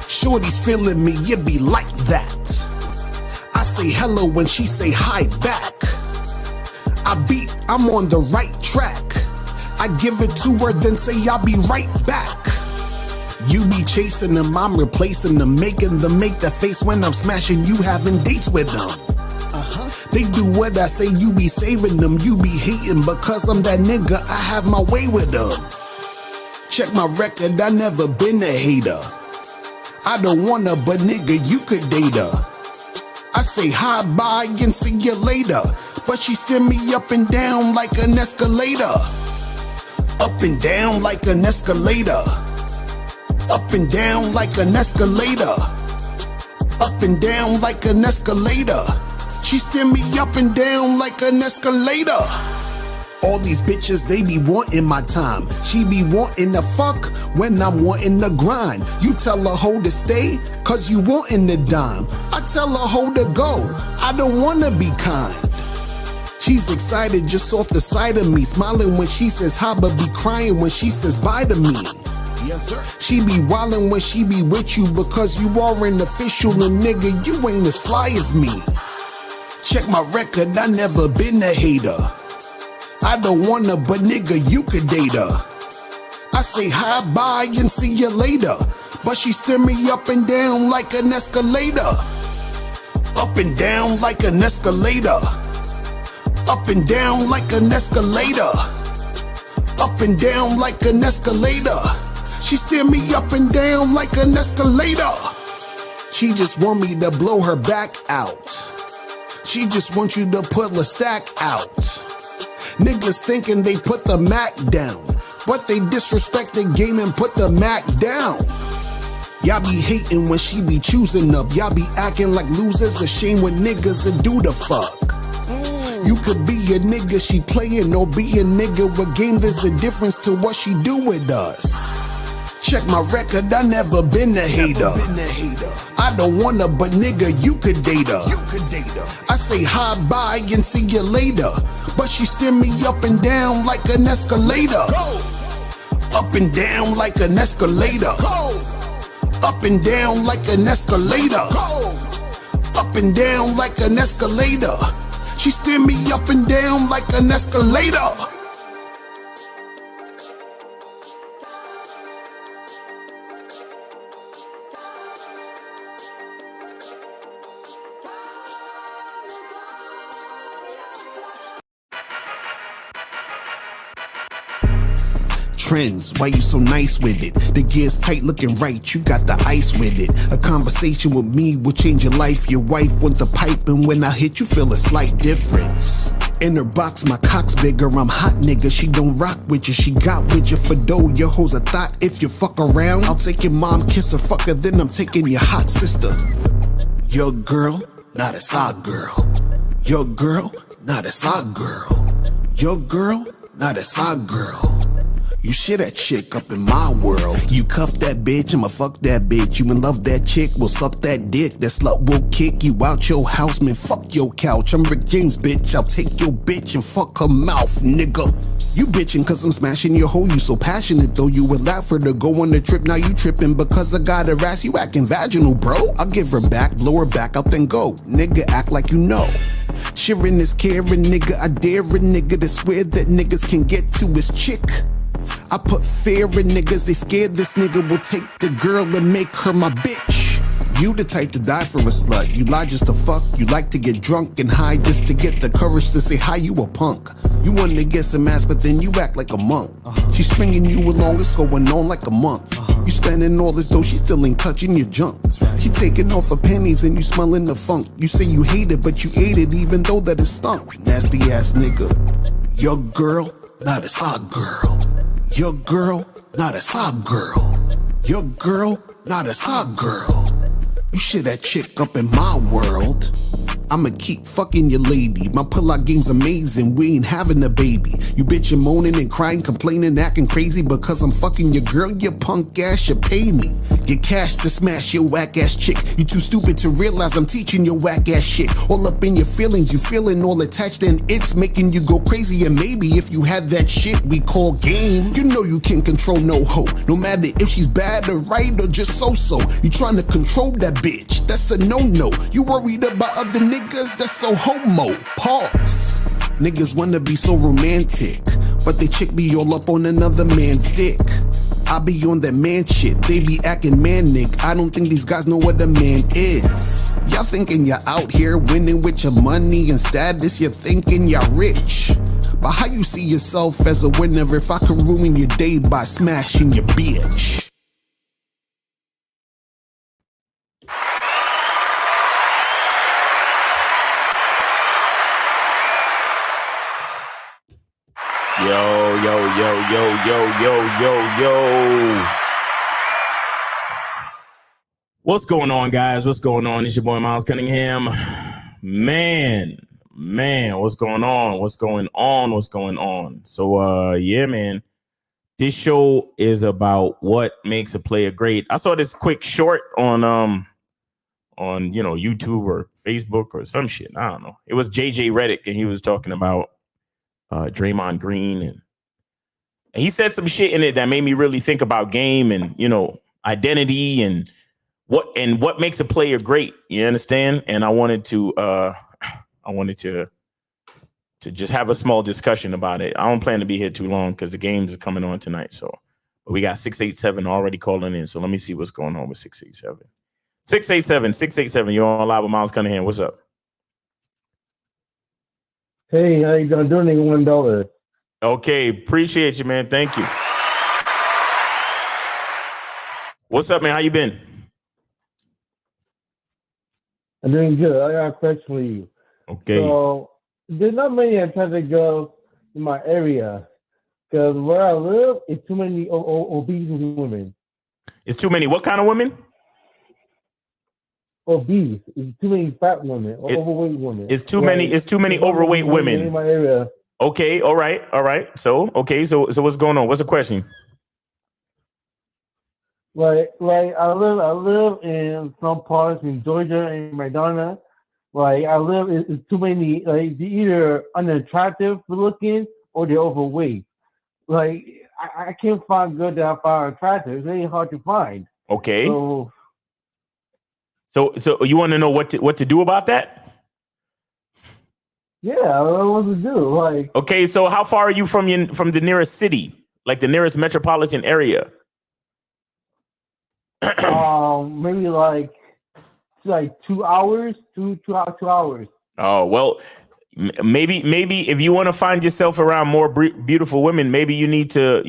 Shorty's feeling me, it be like that. I say hello when she say hi back. I'm on the right track. I give it to her, then say I'll be right back. You be chasing them, I'm replacing them, making them make the face when I'm smashing you, having dates with them. They do what I say, you be saving them, you be hating because I'm that nigga, I have my way with them. Check my record, I never been a hater. I don't wanna, but nigga, you could date her. I say hi, bye, and see you later, but she steer me up and down like an escalator. Up and down like an escalator. Up and down like an escalator. Up and down like an escalator. She steer me up and down like an escalator. All these bitches, they be wanting my time. She be wanting to fuck when I'm wanting to grind. You tell her hoe to stay, cause you wanting to dime. I tell her hoe to go, I don't wanna be kind. She's excited just off the side of me, smiling when she says hi, but be crying when she says bye to me. Yes, sir. She be wildin' when she be with you because you are an official and nigga, you ain't as fly as me. Check my record, I never been a hater. I don't wanna, but nigga, you could date her. I say hi, bye, and see you later, but she steer me up and down like an escalator. Up and down like an escalator. Up and down like an escalator. Up and down like an escalator. She steer me up and down like an escalator. She just want me to blow her back out. She just wants you to put the stack out. Niggas thinking they put the Mac down, but they disrespect the game and put the Mac down. Y'all be hating when she be choosing up. Y'all be acting like losers, ashamed when niggas that do the fuck. You could be a nigga she playin' or be a nigga with game. There's a difference to what she do with us. Check my record, I never been a hater. I don't wanna, but nigga, you could date her. I say hi, bye, and see you later, but she steer me up and down like an escalator. Up and down like an escalator. Up and down like an escalator. Up and down like an escalator. She steer me up and down like an escalator. Trends, why you so nice with it? The gear's tight, looking right, you got the ice with it. A conversation with me will change your life. Your wife want the pipe, and when I hit you feel a slight difference. In her box, my cock's bigger, I'm hot nigga. She don't rock with you, she got with you for dough. Your hoes a thought, if you fuck around, I'll take your mom, kiss her, fuck her, then I'm taking your hot sister. Your girl, not a side girl. Your girl, not a side girl. Your girl, not a side girl. You shit that chick up in my world. You cuff that bitch, I'ma fuck that bitch. You in love that chick, will suck that dick. That slut will kick you out your house, man, fuck your couch. I'm Rick James, bitch, I'll take your bitch and fuck her mouth, nigga. You bitchin' cause I'm smashing your hoe, you so passionate though. You would laugh for to go on the trip, now you trippin' because I got her ass, you acting vaginal, bro. I'll give her back, blow her back out, then go. Nigga, act like you know. Sharing is caring, nigga, I dare a nigga to swear that niggas can get to his chick. I put fear in niggas, they scared this nigga will take the girl and make her my bitch. You the type to die for a slut, you lie just to fuck. You like to get drunk and high just to get the courage to say hi, you a punk. You want to get some ass but then you act like a monk. She's stringing you along, it's going on like a month. You spending all this dough, she still ain't touching your junk. She taking off her panties and you smelling the funk. You say you hate it but you ate it even though that it stunk. Nasty ass nigga. Your girl, not a side girl. Your girl, not a side girl. Your girl, not a side girl. You shit that chick up in my world. I'ma keep fucking your lady. My pull-out game's amazing, we ain't having a baby. You bitchin' moaning and crying, complaining, acting crazy because I'm fucking your girl, you punk ass, you pay me. Get cash to smash your whack ass chick. You too stupid to realize I'm teaching your whack ass shit. All up in your feelings, you feeling all attached, and it's making you go crazy. And maybe if you had that shit we call game, you know you can't control no hoe. No matter if she's bad or right or just so-so. You trying to control that bitch, that's a no-no. You worried about other niggas, that's so homo. Pause. Niggas wanna be so romantic, but they chick be all up on another man's dick. I be on that man shit, they be acting manic. I don't think these guys know what a man is. Y'all thinking you're out here winning with your money and status, you're thinking you're rich. But how you see yourself as a winner if I could ruin your day by smashing your bitch? Yo. What's going on, guys? What's going on? It's your boy, Miles Cunningham. Man, what's going on? So, yeah, man, this show is about what makes a player great. I saw this quick short on YouTube or Facebook or some shit. I don't know. It was JJ Redick, and he was talking about Draymond Green, and he said some shit in it that made me really think about game and, identity and what makes a player great. You understand? And I wanted to just have a small discussion about it. I don't plan to be here too long because the games are coming on tonight. So, but we got 687 already calling in. So let me see what's going on with 687. 687. You're on live with Miles Cunningham. What's up? Hey, how you doing? Doing $1. Okay, appreciate you, man. Thank you. What's up, man? How you been? I'm doing good. I got a question for you. Okay. So there's not many attractive girls in my area because where I live, it's too many obese women. It's too many what kind of women? Obese. It's too many fat women, overweight women. It's too many overweight women in my area. Okay, all right. So what's going on? What's the question? Like I live in some parts in Georgia and Madonna. Like I live in too many. Like they're either unattractive for looking or they're overweight. Like I can't find girls that I find attractive. It's really hard to find. Okay. So you want to know what to do about that? Yeah, I don't know what to do. Like, okay, so how far are you from the nearest city, like the nearest metropolitan area? Maybe like 2 hours, two hours. Oh well, maybe if you want to find yourself around more beautiful women, maybe you need to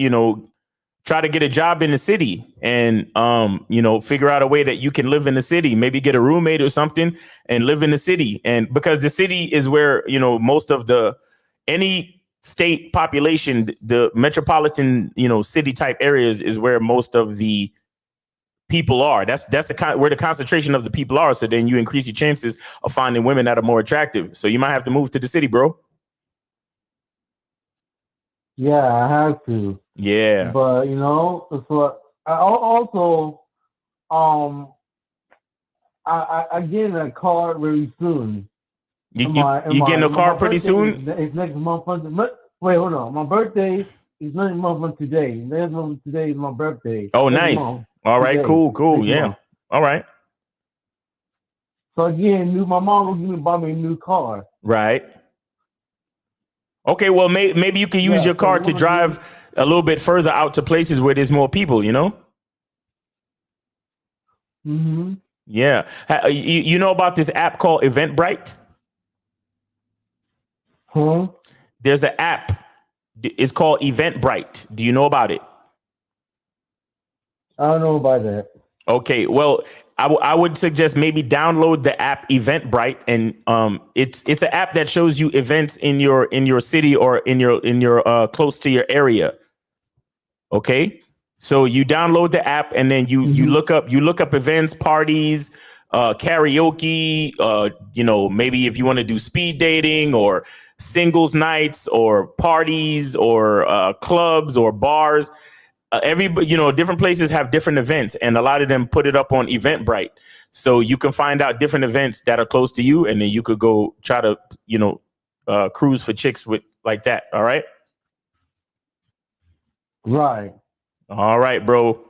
try to get a job in the city and figure out a way that you can live in the city. Maybe get a roommate or something and live in the city. And because the city is where most of any state population, the metropolitan city type areas is where most of the people are. That's where the concentration of the people are. So then you increase your chances of finding women that are more attractive. So you might have to move to the city, bro. Yeah, I have to. Yeah. But so I also I get in a car very soon. You getting a car pretty soon? It's next month. Wait, hold on. My birthday is next month from today. Next month today is my birthday. Oh, nice. All right, today. Cool. Yeah. Month. All right. So again, my mom will buy me a new car. Right. Okay, well, maybe you can use your car to drive a little bit further out to places where there's more people, Mm-hmm. Yeah. You know about this app called Eventbrite? Huh? There's an app. It's called Eventbrite. Do you know about it? I don't know about that. Okay, well, I would suggest maybe download the app Eventbrite, and it's an app that shows you events in your city or in your close to your area. Okay, so you download the app and then you look up events, parties, karaoke. Maybe if you want to do speed dating or singles nights or parties or clubs or bars. everybody, different places have different events, and a lot of them put it up on Eventbrite, so you can find out different events that are close to you, and then you could go try to, cruise for chicks with like that. All right. Right. All right, bro. All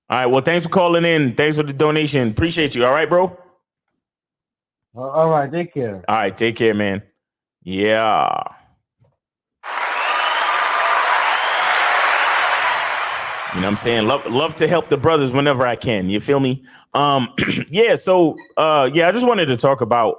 right. Well, thanks for calling in. Thanks for the donation. Appreciate you. All right, bro. All right. Take care. All right. Take care, man. Yeah. You know what I'm saying? Love to help the brothers whenever I can. You feel me? Yeah. So, I just wanted to talk about,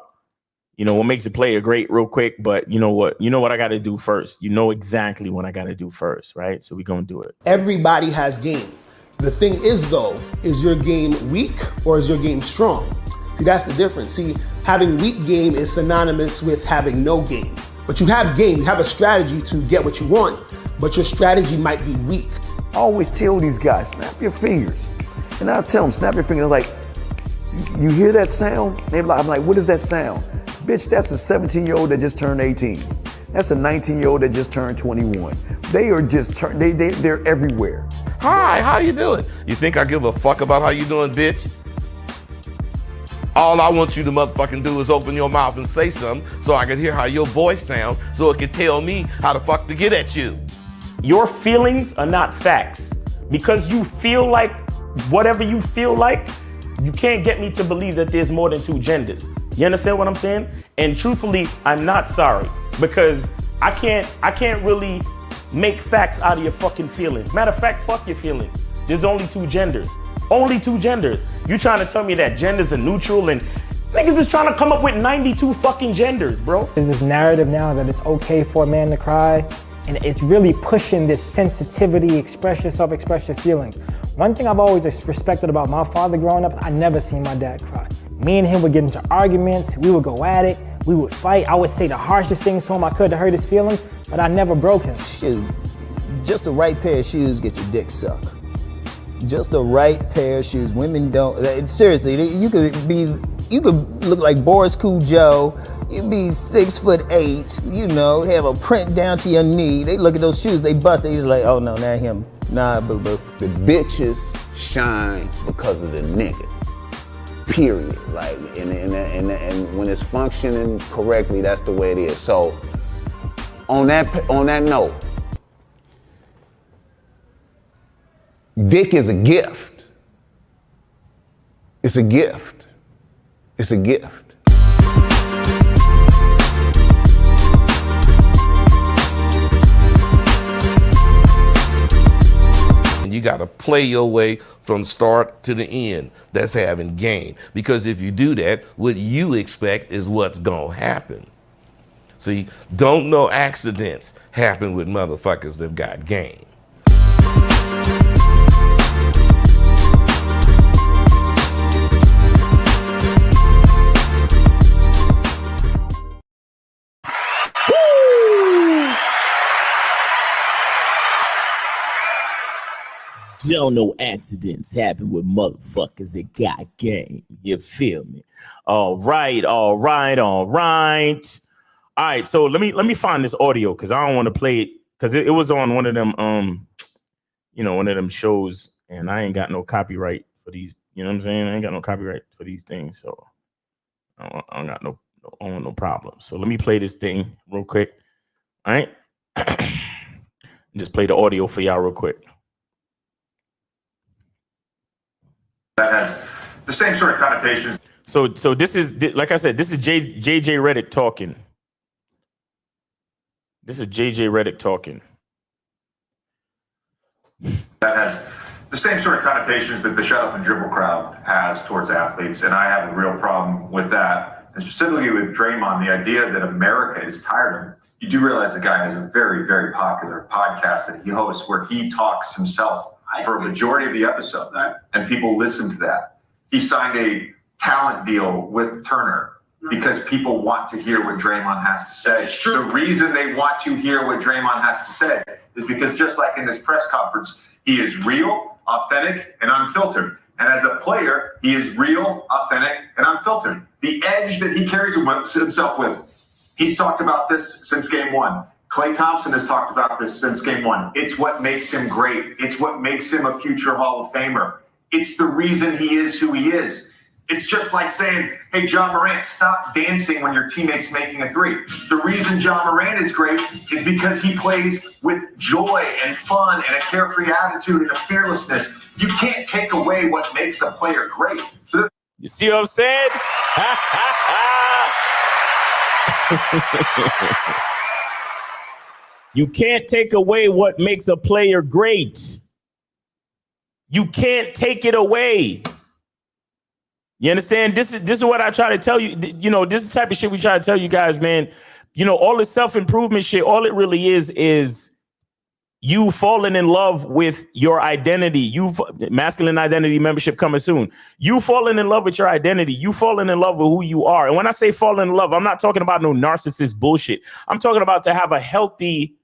what makes a player great real quick. But you know what I got to do first. You know exactly what I got to do first, right? So we're going to do it. Everybody has game. The thing is, though, is your game weak or is your game strong? See, that's the difference. See, having weak game is synonymous with having no game. But you have game, you have a strategy to get what you want, but your strategy might be weak. I always tell these guys, snap your fingers. And I'll tell them, snap your fingers. Like, you hear that sound? I'm like, what is that sound? Bitch, that's a 17-year-old that just turned 18. That's a 19-year-old that just turned 21. They are just, they're everywhere. Hi, how you doing? You think I give a fuck about how you doing, bitch? All I want you to motherfucking do is open your mouth and say something so I can hear how your voice sounds so it can tell me how the fuck to get at you. Your feelings are not facts. Because you feel like whatever you feel like, you can't get me to believe that there's more than two genders. You understand what I'm saying? And truthfully, I'm not sorry, because I can't really make facts out of your fucking feelings. Matter of fact, fuck your feelings. There's only two genders. Only two genders. You trying to tell me that genders are neutral and niggas is trying to come up with 92 fucking genders, bro. There's this narrative now that it's okay for a man to cry, and it's really pushing this sensitivity, express yourself, express your feelings. One thing I've always respected about my father growing up, I never seen my dad cry. Me and him would get into arguments, we would go at it, we would fight. I would say the harshest things to him I could to hurt his feelings, but I never broke him. Shoot, just the right pair of shoes get your dick sucked. Just the right pair of shoes. Women don't, seriously, you could look like Boris Joe. You'd be 6'8", have a print down to your knee. They look at those shoes, they bust, they just like, oh no, not him. Nah, boo-boo. The bitches shine because of the nigga. Period. Like, and when it's functioning correctly, that's the way it is. So, on that note, dick is a gift. It's a gift. It's a gift. You got to play your way from start to the end. That's having game. Because if you do that, what you expect is what's going to happen. See, don't no accidents happen with motherfuckers that got game. Don't know accidents happen with motherfuckers that got game. You feel me? All right. All right. So let me find this audio because I don't want to play it because it was on one of them one of them shows, and I ain't got no copyright for these. You know what I'm saying? I ain't got no copyright for these things, so I don't got no problem. So let me play this thing real quick. All right. Just play the audio for y'all real quick. That has the same sort of connotations. So this is, like I said, this is JJ Redick talking. This is JJ Redick talking. That has the same sort of connotations that the shut up and dribble crowd has towards athletes, and I have a real problem with that. And specifically with Draymond, the idea that America is tired of him. You do realize the guy has a very, very popular podcast that he hosts where he talks himself for a majority of the episode, and people listen to that. He signed a talent deal with Turner because people want to hear what Draymond has to say. The reason they want to hear what Draymond has to say is because just like in this press conference, he is real, authentic, and unfiltered. And as a player, he is real, authentic, and unfiltered. The edge that he carries himself with, he's talked about this since game one. Klay Thompson has talked about this since game one. It's what makes him great. It's what makes him a future Hall of Famer. It's the reason he is who he is. It's just like saying, hey, John Morant, stop dancing when your teammate's making a three. The reason John Morant is great is because he plays with joy and fun and a carefree attitude and a fearlessness. You can't take away what makes a player great. So you see what I'm saying? You can't take away what makes a player great. You can't take it away. You understand? This is what I try to tell you. You know, this is the type of shit we try to tell you guys, man. You know, all this self-improvement shit, all it really is you falling in love with your identity. Masculine identity membership coming soon. You falling in love with your identity. You falling in love with who you are. And when I say falling in love, I'm not talking about no narcissist bullshit. I'm talking about to have a healthy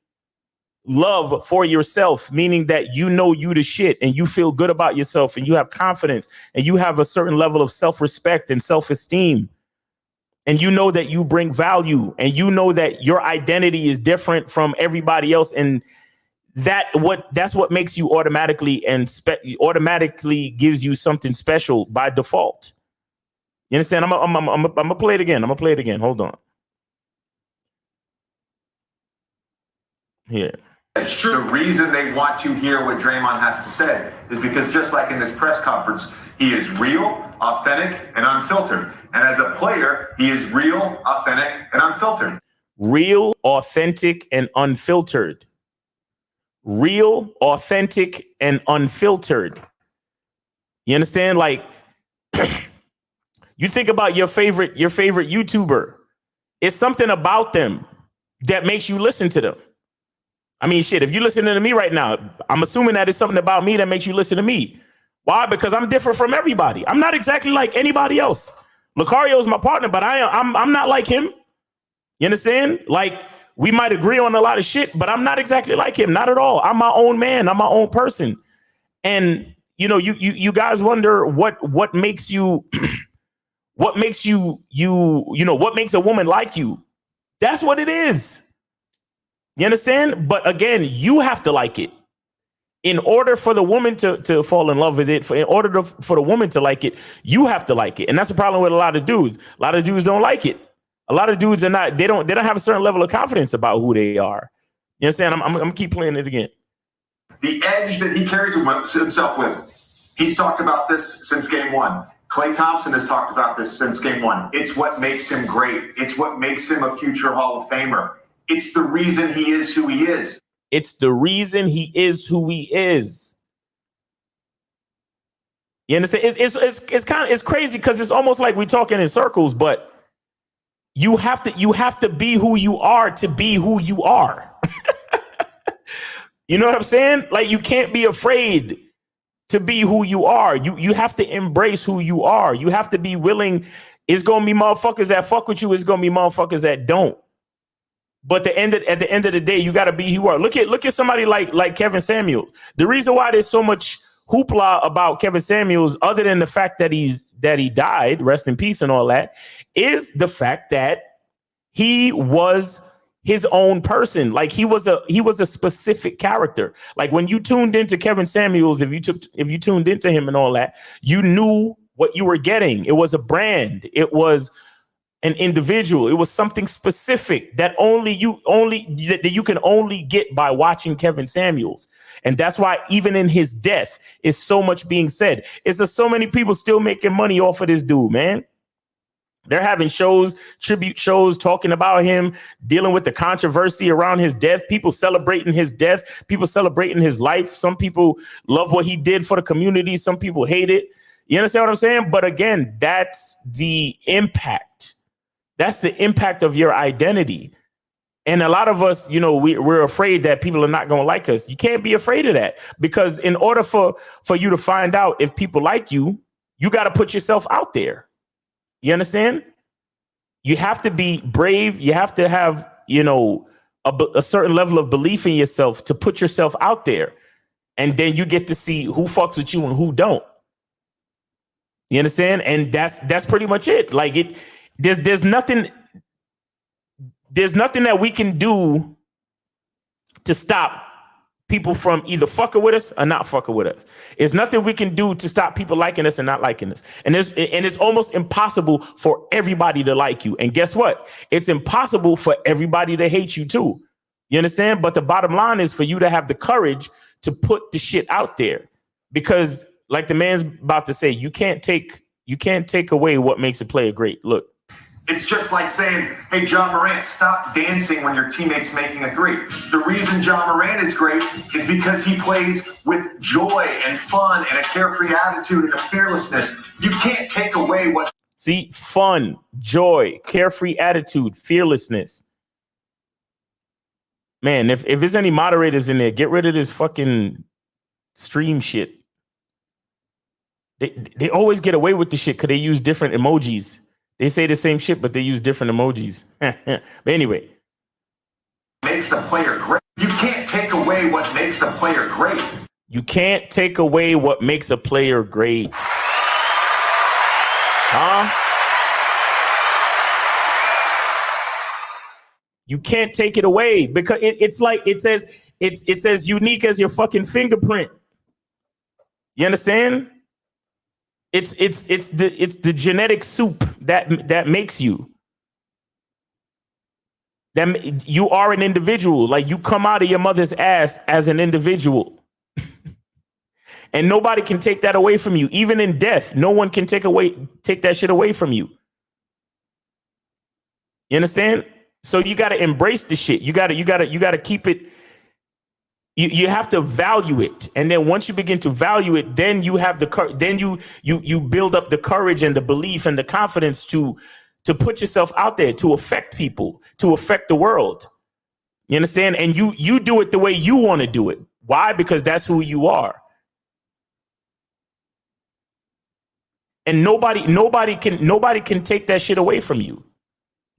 love for yourself, meaning that you know you the shit and you feel good about yourself and you have confidence and you have a certain level of self-respect and self-esteem. And you know that you bring value and you know that your identity is different from everybody else. And that's what makes you automatically automatically gives you something special by default. You understand? I'm gonna play it again. Hold on. Here. It's true. The reason they want to hear what Draymond has to say is because just like in this press conference, he is real, authentic, and unfiltered. And as a player, he is real, authentic, and unfiltered. Real, authentic, and unfiltered. Real, authentic, and unfiltered. You understand? Like, you think about your favorite YouTuber. It's something about them that makes you listen to them. I mean, shit, if you're listening to me right now, I'm assuming that it's something about me that makes you listen to me. Why? Because I'm different from everybody. I'm not exactly like anybody else. Lucario is my partner, but I'm not like him. You understand? Like, we might agree on a lot of shit, but I'm not exactly like him. Not at all. I'm my own man. I'm my own person. And, you know, you guys wonder what makes you, what makes you know, what makes a woman like you? That's what it is. You understand? But again, you have to like it. In order for the woman to fall in love with it, in order for the woman to like it, you have to like it. And that's the problem with a lot of dudes. A lot of dudes don't like it. A lot of dudes they don't have a certain level of confidence about who they are. You understand? I'm gonna keep playing it again. The edge that he carries himself with, he's talked about this since game one. Klay Thompson has talked about this since game one. It's what makes him great. It's what makes him a future Hall of Famer. It's the reason he is who he is. It's the reason he is who he is. You understand? It's crazy because it's almost like we're talking in circles, but you have to be who you are to be who you are. You know what I'm saying? Like, you can't be afraid to be who you are. You have to embrace who you are. You have to be willing. It's gonna be motherfuckers that fuck with you. It's gonna be motherfuckers that don't. But at the end of the day, you got to be who you are. Look at somebody like Kevin Samuels. The reason why there's so much hoopla about Kevin Samuels, other than the fact that he died, rest in peace and all that, is the fact that he was his own person. Like, he was a specific character. Like, when you tuned into Kevin Samuels, if you tuned into him and all that, you knew what you were getting. It was a brand. It was an individual. It was something specific that you can only get by watching Kevin Samuels. And that's why even in his death is so much being said. It's just so many people still making money off of this dude, man. They're having shows, tribute shows, talking about him, dealing with the controversy around his death, people celebrating his death, people celebrating his life. Some people love what he did for the community. Some people hate it. You understand what I'm saying? But again, that's the impact. That's the impact of your identity. And a lot of us, you know, we're afraid that people are not going to like us. You can't be afraid of that, because in order for you to find out if people like you, you got to put yourself out there. You understand? You have to be brave. You have to have, you know, a certain level of belief in yourself to put yourself out there. And then you get to see who fucks with you and who don't. You understand? And that's pretty much it. Like, there's nothing that we can do to stop people from either fucking with us or not fucking with us. There's nothing we can do to stop people liking us and not liking us. And it's almost impossible for everybody to like you. And guess what? It's impossible for everybody to hate you too. You understand? But the bottom line is for you to have the courage to put the shit out there. Because like the man's about to say, you can't take away what makes a player great. Look. It's just like saying, hey, John Morant, stop dancing when your teammate's making a three. The reason John Morant is great is because he plays with joy and fun and a carefree attitude and a fearlessness. You can't take away what... See, fun, joy, carefree attitude, fearlessness. Man, if there's any moderators in there, get rid of this fucking stream shit. They always get away with the shit because they use different emojis. They say the same shit, but they use different emojis. But anyway. Makes a player great. You can't take away what makes a player great. You can't take away what makes a player great. Huh? You can't take it away because it's like it's as unique as your fucking fingerprint. You understand? It's the genetic soup that makes you. That you are an individual. Like you come out of your mother's ass as an individual. And nobody can take that away from you. Even in death, no one can take that shit away from you. You understand? So you got to embrace the shit. You got to keep it. You have to value it, and then once you begin to value it, then you have then you build up the courage and the belief and the confidence to put yourself out there, to affect people, to affect the world. You understand? And you do it the way you want to do it. Why? Because that's who you are. And nobody can take that shit away from you.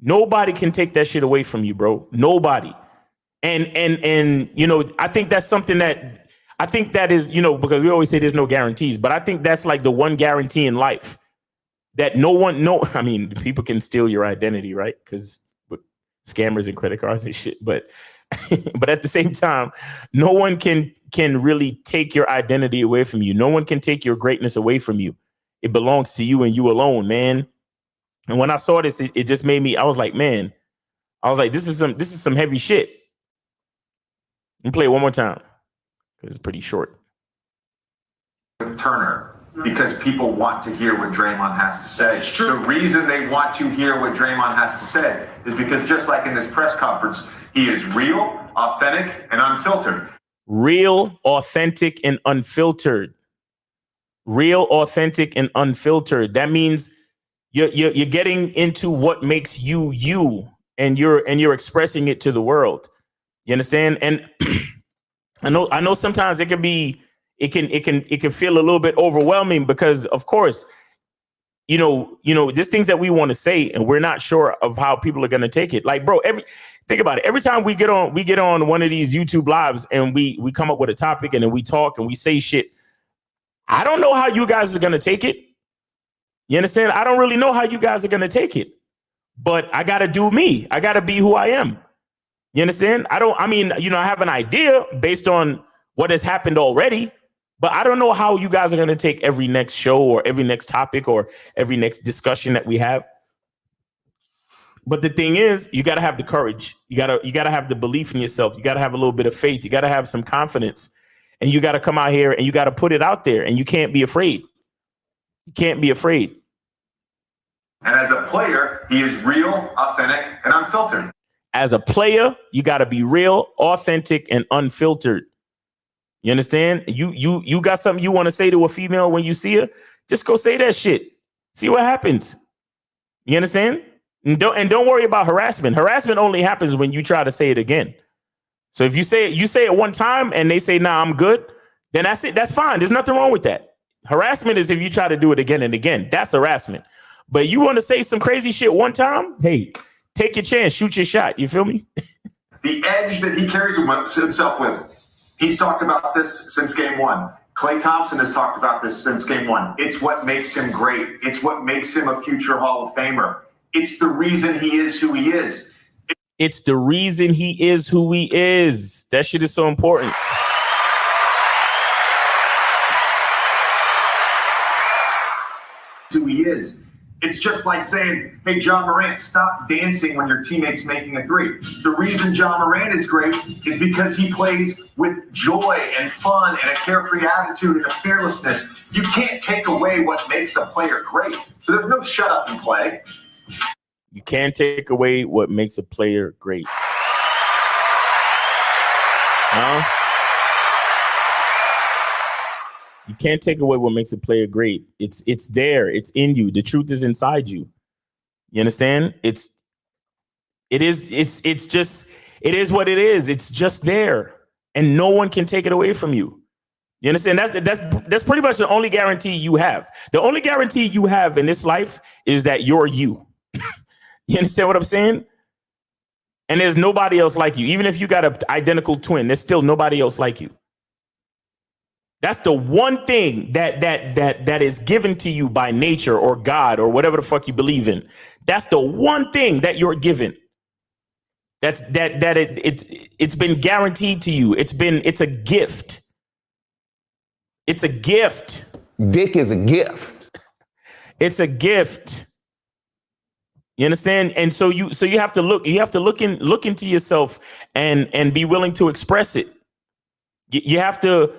Nobody can take that shit away from you, bro. Nobody. And you know, I think that's something that is, you know, because we always say there's no guarantees, but I think that's like the one guarantee in life that I mean, people can steal your identity, right? Because scammers and credit cards and shit, but at the same time, no one can really take your identity away from you. No one can take your greatness away from you. It belongs to you and you alone, man. And when I saw this, it just made me, I was like, this is some heavy shit. And play it one more time because it's pretty short. Turner, because people want to hear what Draymond has to say. It's true. The reason they want to hear what Draymond has to say is because just like in this press conference, he is real, authentic, and unfiltered. Real, authentic, and unfiltered. Real, authentic, and unfiltered. That means you're getting into what makes you you, and you're expressing it to the world. You understand? And I know sometimes it can feel a little bit overwhelming because, of course, you know, there's things that we want to say and we're not sure of how people are going to take it. Like, bro, think about it. Every time we get on one of these YouTube lives and we come up with a topic and then we talk and we say shit. I don't know how you guys are going to take it. You understand? I don't really know how you guys are going to take it, but I got to do me. I got to be who I am. You understand? I have an idea based on what has happened already, but I don't know how you guys are going to take every next show or every next topic or every next discussion that we have. But the thing is, you got to have the courage. You got to have the belief in yourself. You got to have a little bit of faith. You got to have some confidence, and you got to come out here and you got to put it out there, and you can't be afraid. You can't be afraid. And as a player, he is real, authentic, and unfiltered. As a player, you got to be real, authentic, and unfiltered. You understand? You got something you want to say to a female when you see her, just go say that shit. See what happens. You understand? And don't worry about harassment. Harassment only happens when you try to say it again. So if you say it one time and they say, nah, I'm good, then that's it. That's fine. There's nothing wrong with that. Harassment is if you try to do it again and again. That's harassment. But you want to say some crazy shit one time? Hey, take your chance, shoot your shot. You feel me? The edge that he carries himself with, he's talked about this since game one. Klay Thompson has talked about this since game one. It's what makes him great. It's what makes him a future Hall of Famer. It's the reason he is who he is. It's the reason he is who he is. That shit is so important. Who he is. It's just like saying, hey, John Morant, stop dancing when your teammate's making a three. The reason John Morant is great is because he plays with joy and fun and a carefree attitude and a fearlessness. You can't take away what makes a player great. So there's no shut up and play. You can't take away what makes a player great. You can't take away what makes a player great. It's there. It's in you. The truth is inside you. You understand? It is what it is. It's just there. And no one can take it away from you. You understand? That's pretty much the only guarantee you have. The only guarantee you have in this life is that you're you. You understand what I'm saying? And there's nobody else like you. Even if you got an identical twin, there's still nobody else like you. That's the one thing that is given to you by nature or God or whatever the fuck you believe in. That's the one thing that you're given. It's been guaranteed to you. It's a gift. It's a gift. Dick is a gift. It's a gift. You understand? And so you have to look into yourself and be willing to express it. You have to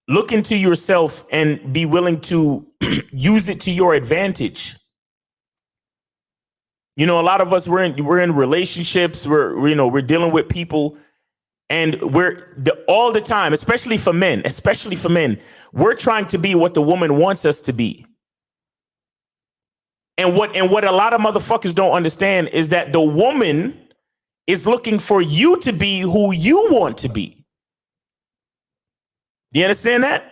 look into yourself and be willing to use it to your advantage. You know, a lot of us we're in relationships, we're dealing with people, and all the time, especially for men, we're trying to be what the woman wants us to be. And what a lot of motherfuckers don't understand is that the woman is looking for you to be who you want to be. Do you understand that?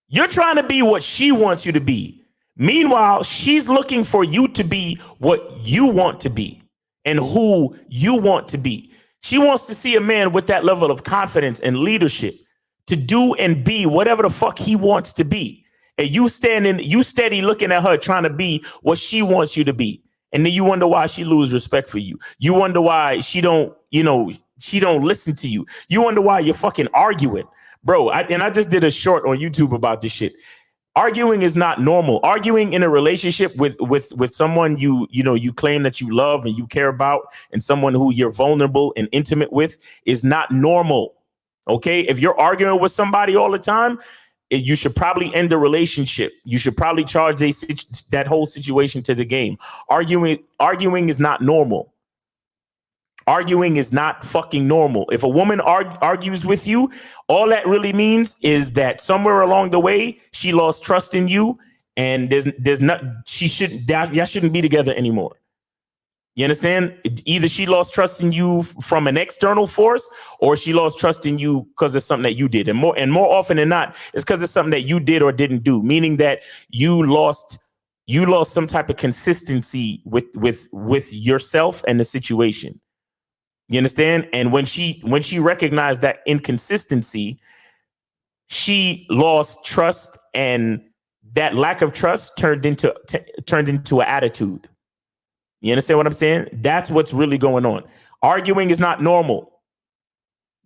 You're trying to be what she wants you to be. Meanwhile, she's looking for you to be what you want to be and who you want to be. She wants to see a man with that level of confidence and leadership to do and be whatever the fuck he wants to be. And you steady looking at her trying to be what she wants you to be. And then you wonder why she loses respect for you. You wonder why she don't listen to you. You wonder why you're fucking arguing. Bro, I just did a short on YouTube about this shit. Arguing is not normal. Arguing in a relationship with someone you claim that you love and you care about, and someone who you're vulnerable and intimate with, is not normal. Okay? If you're arguing with somebody all the time, you should probably end the relationship. You should probably charge that whole situation to the game. Arguing is not normal. Arguing is not fucking normal. If a woman argues with you, all that really means is that somewhere along the way, she lost trust in you, and y'all shouldn't be together anymore. You understand? Either she lost trust in you from an external force, or she lost trust in you because of something that you did. And more often than not, it's because of something that you did or didn't do, meaning that you lost some type of consistency with yourself and the situation. You understand? And when she recognized that inconsistency, she lost trust, and that lack of trust turned into an attitude. You understand what I'm saying? That's what's really going on. Arguing is not normal.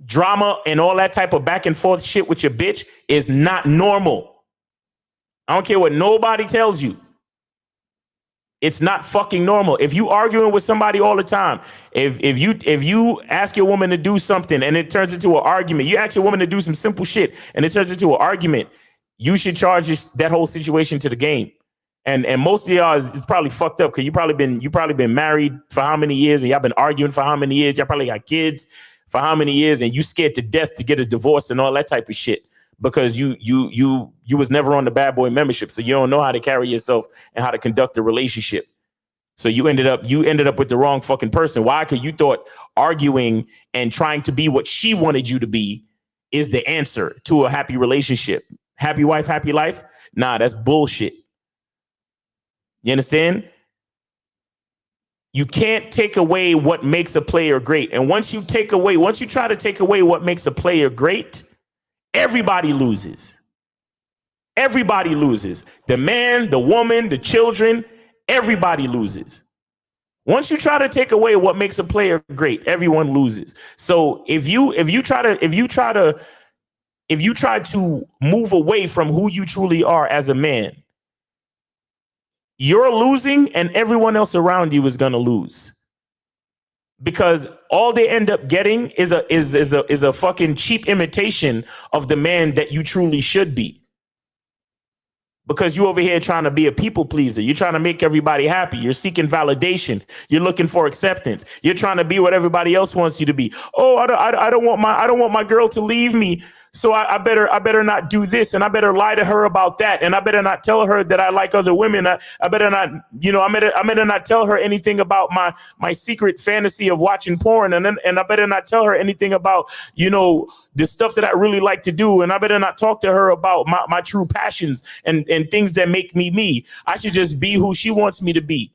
Drama and all that type of back and forth shit with your bitch is not normal. I don't care what nobody tells you. It's not fucking normal. If you arguing with somebody all the time, if you ask your woman to do something and it turns into an argument, you ask your woman to do some simple shit and it turns into an argument, you should charge that whole situation to the game. And most of y'all is probably fucked up because you probably been married for how many years, and y'all been arguing for how many years? Y'all probably got kids for how many years, and you scared to death to get a divorce and all that type of shit because you was never on the bad boy membership, so you don't know how to carry yourself and how to conduct a relationship. So you ended up with the wrong fucking person. Why? Because you thought arguing and trying to be what she wanted you to be is the answer to a happy relationship. Happy wife, happy life? Nah, that's bullshit. You understand? You can't take away what makes a player great. And once you try to take away what makes a player great, everybody loses. Everybody loses. The man, the woman, the children, everybody loses. Once you try to take away what makes a player great, everyone loses. So if you try to move away from who you truly are as a man, you're losing, and everyone else around you is going to lose. Because all they end up getting is a fucking cheap imitation of the man that you truly should be. Because you over here trying to be a people pleaser. You're trying to make everybody happy. You're seeking validation. You're looking for acceptance. You're trying to be what everybody else wants you to be. Oh, I don't want my girl to leave me. So I better not do this, and I better lie to her about that, and I better not tell her that I like other women. I better not, I better not tell her anything about my secret fantasy of watching porn, and I better not tell her anything about the stuff that I really like to do, and I better not talk to her about my true passions and things that make me me. I should just be who she wants me to be.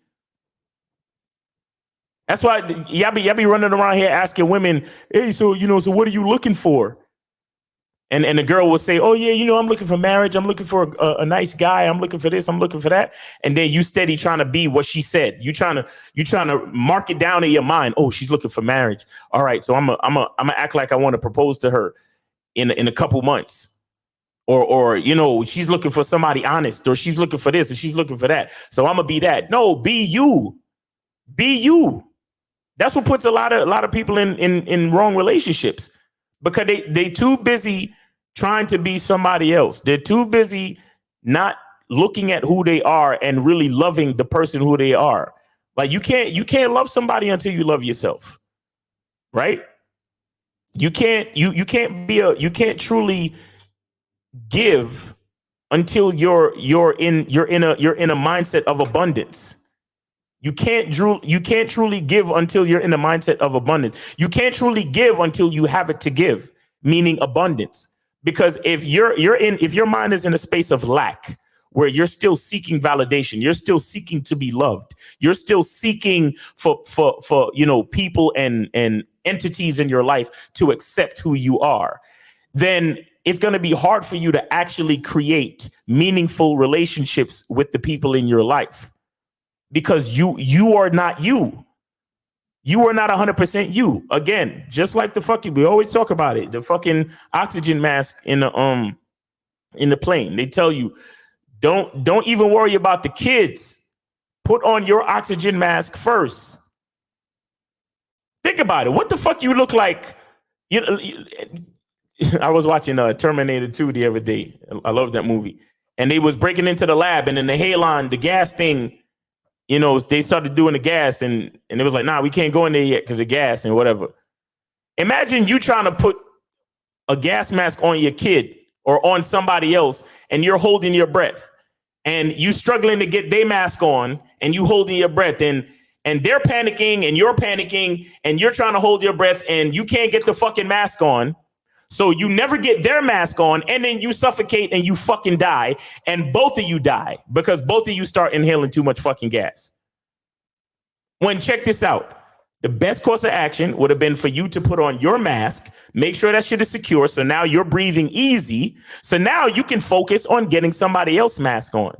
That's why y'all be running around here asking women, hey, so what are you looking for? And the girl will say, oh, yeah, I'm looking for marriage. I'm looking for a nice guy. I'm looking for this. I'm looking for that. And then you steady trying to be what she said. You trying to mark it down in your mind. Oh, she's looking for marriage. All right. So I'm gonna act like I want to propose to her in a couple months. Or she's looking for somebody honest, or she's looking for this, or she's looking for that. So I'm gonna be that. No, be you. Be you. That's what puts a lot of people in wrong relationships, because they too busy trying to be somebody else. They're too busy not looking at who they are and really loving the person who they are. Like you can't love somebody until you love yourself, right? You can't truly give until you're in a mindset of abundance. You can't truly give until you're in a mindset of abundance. You can't truly give until you have it to give, meaning abundance. Because if your mind is in a space of lack, where you're still seeking validation, you're still seeking to be loved, you're still seeking for people and entities in your life to accept who you are, then it's going to be hard for you to actually create meaningful relationships with the people in your life, because you are not you. You are not 100% you. Again, just like we always talk about it, the fucking oxygen mask in the plane. They tell you, don't even worry about the kids. Put on your oxygen mask first. Think about it. What the fuck you look like? I was watching Terminator 2 the other day. I love that movie. And they was breaking into the lab, and then the halon, the gas thing, they started doing the gas, and it was like, nah, we can't go in there yet because of gas and whatever. Imagine you trying to put a gas mask on your kid or on somebody else, and you're holding your breath, and you struggling to get their mask on, and you holding your breath, and they're panicking, and you're panicking, and you're trying to hold your breath, and you can't get the fucking mask on. So you never get their mask on, and then you suffocate and you fucking die, and both of you die because both of you start inhaling too much fucking gas. When, check this out, the best course of action would have been for you to put on your mask, make sure that shit is secure, so now you're breathing easy, so now you can focus on getting somebody else's mask on.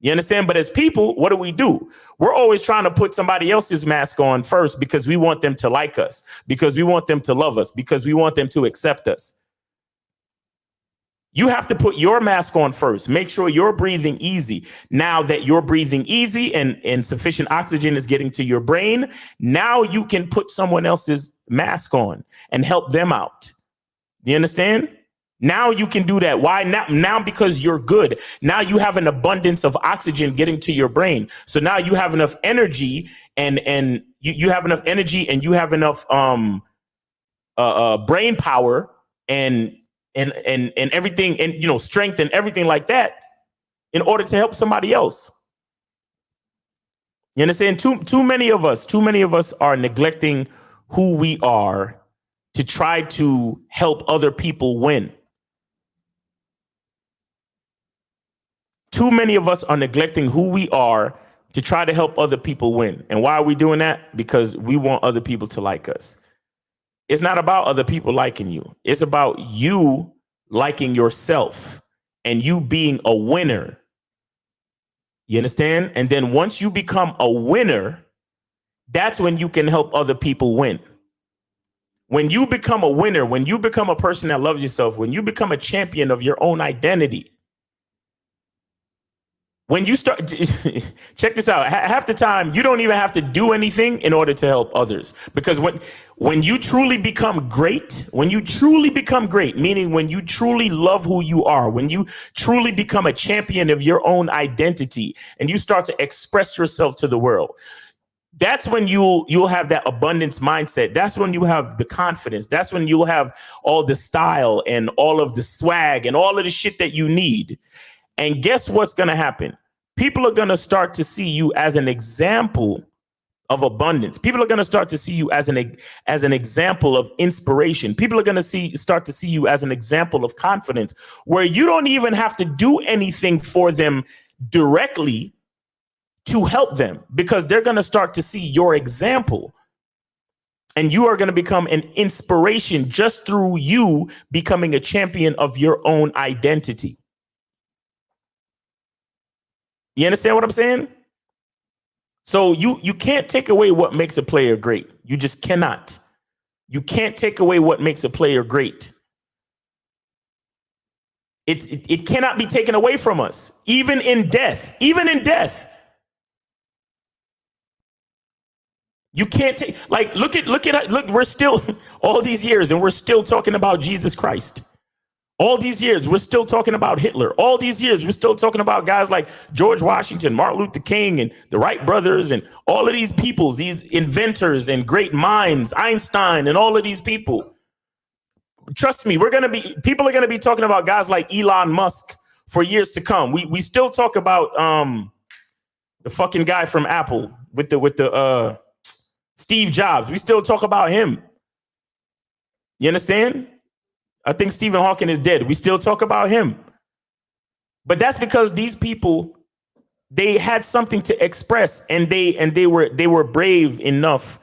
You understand? But as people, what do? We're always trying to put somebody else's mask on first because we want them to like us, because we want them to love us, because we want them to accept us. You have to put your mask on first. Make sure you're breathing easy. Now that you're breathing easy and sufficient oxygen is getting to your brain, now you can put someone else's mask on and help them out. Do you understand? Now you can do that. Why not? Now because you're good. Now you have an abundance of oxygen getting to your brain. So now you have enough energy and you have enough energy and you have enough brain power and everything, and strength and everything like that in order to help somebody else. You understand? Too many of us are neglecting who we are to try to help other people win. Too many of us are neglecting who we are to try to help other people win. And why are we doing that? Because we want other people to like us. It's not about other people liking you. It's about you liking yourself and you being a winner. You understand? And then once you become a winner, that's when you can help other people win. When you become a winner, when you become a person that loves yourself, when you become a champion of your own identity, when you start, check this out, half the time you don't even have to do anything in order to help others. Because when you truly become great, meaning when you truly love who you are, when you truly become a champion of your own identity and you start to express yourself to the world, that's when you'll have that abundance mindset. That's when you have the confidence. That's when you'll have all the style and all of the swag and all of the shit that you need. And guess what's going to happen? People are going to start to see you as an example of abundance. People are going to start to see you as an example of inspiration. People are going to start to see you as an example of confidence, where you don't even have to do anything for them directly to help them, because they're going to start to see your example. And you are going to become an inspiration just through you becoming a champion of your own identity. You understand what I'm saying? So you can't take away what makes a player great. You just cannot. You can't take away what makes a player great. It cannot be taken away from us, even in death. Even in death. You can't take, like, look, we're still all these years and we're still talking about Jesus Christ. All these years, we're still talking about Hitler. All these years, we're still talking about guys like George Washington, Martin Luther King, and the Wright brothers, and all of these people, these inventors and great minds, Einstein, and all of these people. Trust me, people are going to be talking about guys like Elon Musk for years to come. We still talk about the fucking guy from Apple with the Steve Jobs. We still talk about him. You understand? I think Stephen Hawking is dead. We still talk about him. But that's because these people, they had something to express, and they were brave enough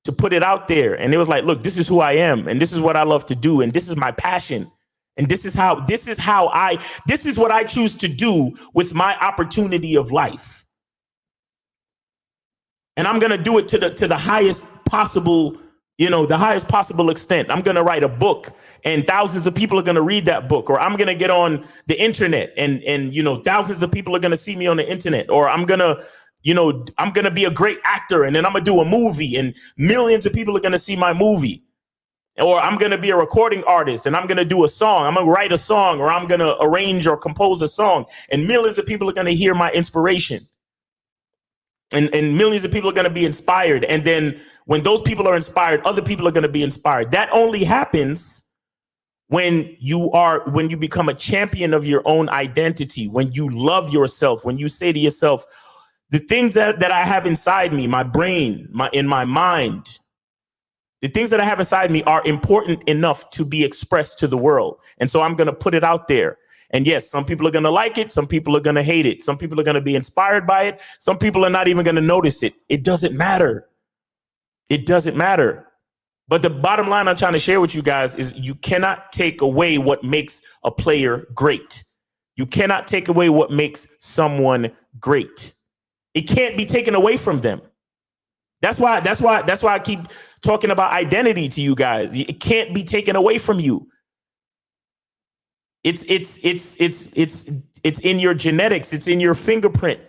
to put it out there. And it was like, look, this is who I am, and this is what I love to do, and this is my passion. And this is what I choose to do with my opportunity of life. And I'm going to do it to the highest possible, the highest possible extent. I'm going to write a book, and thousands of people are going to read that book. Or I'm going to get on the internet, and thousands of people are going to see me on the internet. Or I'm going to be a great actor, and then I'm going to do a movie, and millions of people are going to see my movie. Or I'm going to be a recording artist, and I'm going to do a song. I'm going to write a song, or I'm going to arrange or compose a song, and millions of people are going to hear my inspiration. And millions of people are going to be inspired. And then when those people are inspired, other people are going to be inspired. That only happens when you become a champion of your own identity, when you love yourself, when you say to yourself, the things that I have inside me, my brain, in my mind, the things that I have inside me are important enough to be expressed to the world. And so I'm going to put it out there. And yes, some people are going to like it. Some people are going to hate it. Some people are going to be inspired by it. Some people are not even going to notice it. It doesn't matter. It doesn't matter. But the bottom line I'm trying to share with you guys is you cannot take away what makes a player great. You cannot take away what makes someone great. It can't be taken away from them. That's why I keep talking about identity to you guys. It can't be taken away from you. It's in your genetics. It's in your fingerprint.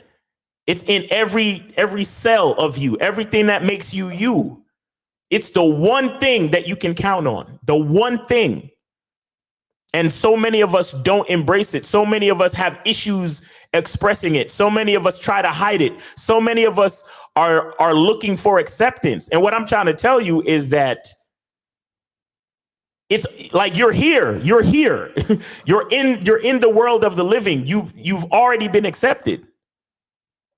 It's in every cell of you, everything that makes you you. It's the one thing that you can count on, the one thing. And so many of us don't embrace it. So many of us have issues expressing it. So many of us try to hide it. So many of us are looking for acceptance. And what I'm trying to tell you is that it's like you're here. You're here. You're in the world of the living. You've already been accepted.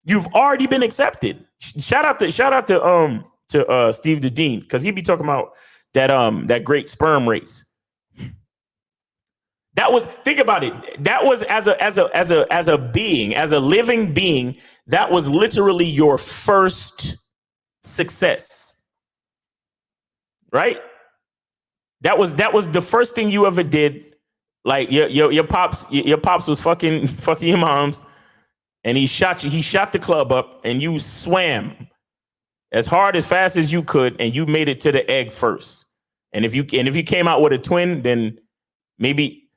You've already been accepted. Shout out to Steve the Dean, because he be talking about that great sperm race. Think about it. That was as a being, as a living being, that was literally your first success. Right? That was the first thing you ever did. Like your pops was fucking your moms, and he shot the club up, and you swam as hard as fast as you could, and you made it to the egg first. And if you came out with a twin, then maybe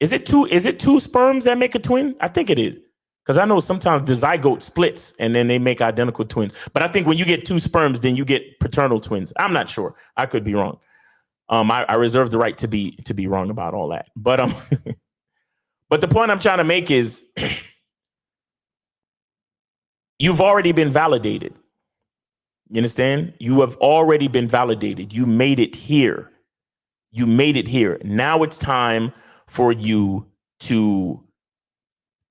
is it two sperms that make a twin? I think it is. Because I know sometimes the zygote splits and then they make identical twins. But I think when you get two sperms, then you get paternal twins. I'm not sure. I could be wrong. I reserve the right to be wrong about all that. But but the point I'm trying to make is you've already been validated. You understand? You have already been validated. You made it here. You made it here. Now it's time for you to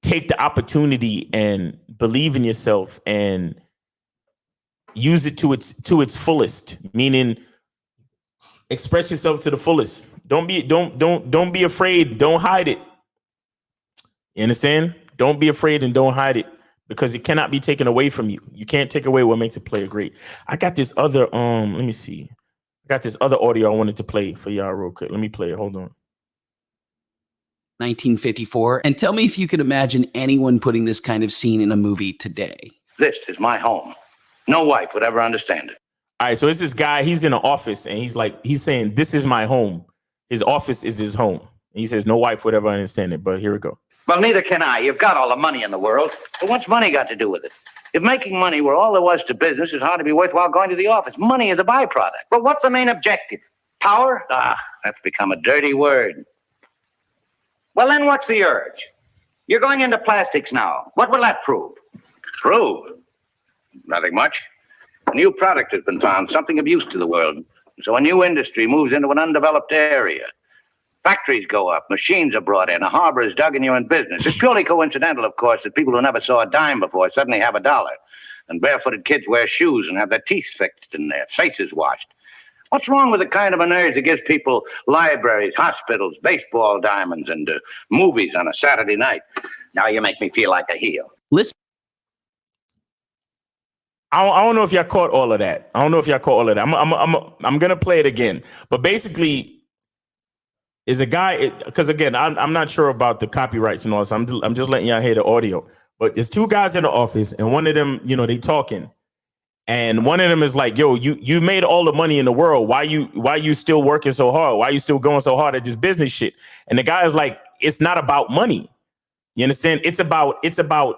take the opportunity and believe in yourself and use it to its fullest, meaning express yourself to the fullest. Don't be afraid. Don't hide it. You understand? Don't be afraid and don't hide it, because it cannot be taken away from you. You can't take away what makes a player great. I got this other let me see. I got this other audio I wanted to play for y'all real quick. Let me play it. Hold on. 1954, and tell me if you could imagine anyone putting this kind of scene in a movie today. This is my home. No wife would ever understand it. All right, so it's this guy, he's in an office, and he's saying, this is my home. His office is his home. And he says, no wife would ever understand it, but here we go. Well, neither can I. You've got all the money in the world. But what's money got to do with it? If making money were all there was to business, it's hard to be worthwhile going to the office. Money is a byproduct. But what's the main objective? Power? Ah, that's become a dirty word. Well, then what's the urge? You're going into plastics now. What will that prove? Prove? Nothing much. A new product has been found, something of use to the world. So a new industry moves into an undeveloped area. Factories go up, machines are brought in, a harbor is dug, and you're in business. It's purely coincidental, of course, that people who never saw a dime before suddenly have $1. And barefooted kids wear shoes and have their teeth fixed and their faces washed. What's wrong with the kind of an urge that gives people libraries, hospitals, baseball diamonds, and movies on a Saturday night? Now you make me feel like a heel. Listen. I don't know if y'all caught all of that. I'm going to play it again. But basically, is a guy, because again, I'm not sure about the copyrights and all this. I'm just letting y'all hear the audio. But there's two guys in the office, and one of them, they talking. And one of them is like, yo, you made all the money in the world. Why you still working so hard? Why you still going so hard at this business shit? And the guy is like, it's not about money. You understand? It's about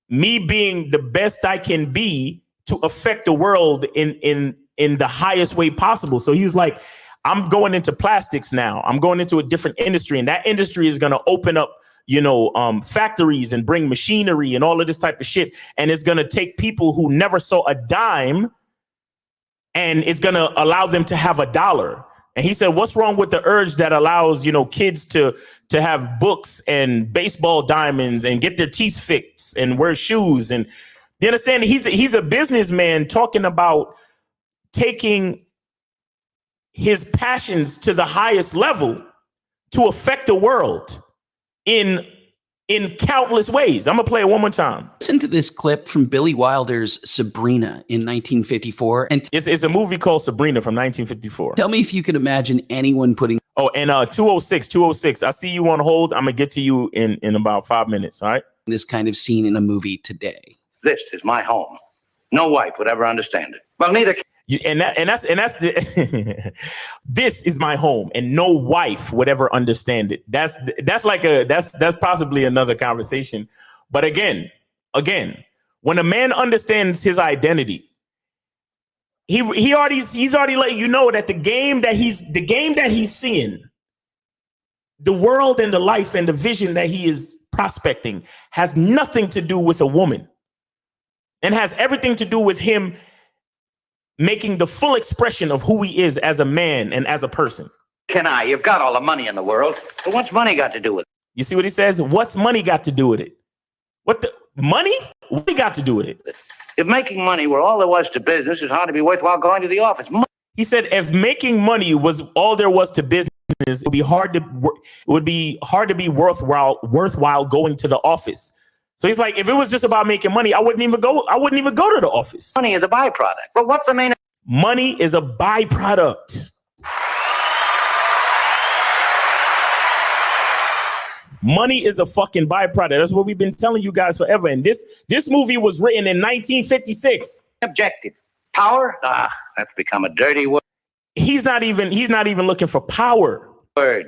me being the best I can be to affect the world in the highest way possible. So he was like, I'm going into plastics now. I'm going into a different industry, and that industry is going to open up factories and bring machinery and all of this type of shit. And it's going to take people who never saw a dime, and it's going to allow them to have $1. And he said, what's wrong with the urge that allows, kids to have books and baseball diamonds and get their teeth fixed and wear shoes? And you understand, he's a businessman talking about taking his passions to the highest level to affect the world in countless ways. I'm gonna play it one more time. Listen to this clip from Billy Wilder's Sabrina in 1954. And it's a movie called Sabrina from 1954. Tell me if you could imagine anyone putting... Oh, and 206. I see you on hold. I'm gonna get to you in about 5 minutes, all right? This kind of scene in a movie today. This is my home. No wife would ever understand it. Well, neither... That's this is my home, and no wife would ever understand it. That's possibly another conversation. But again, when a man understands his identity, he's already letting you know that the game that he's seeing, the world and the life and the vision that he is prospecting has nothing to do with a woman, and has everything to do with him making the full expression of who he is as a man and as a person. You've got all the money in the world. But what's money got to do with it? You see what he says? What's money got to do with it? What the money? What he got to do with it? If making money were all there was to business, it's hard to be worthwhile going to the office. He said, if making money was all there was to business, it would be hard to be worthwhile going to the office. So he's like, if it was just about making money, I wouldn't even go to the office. Money is a byproduct. But what's the main... Money is a byproduct. Money is a fucking byproduct. That's what we've been telling you guys forever. And this movie was written in 1956. Objective. Power? That's become a dirty word. He's not even looking for power. Well,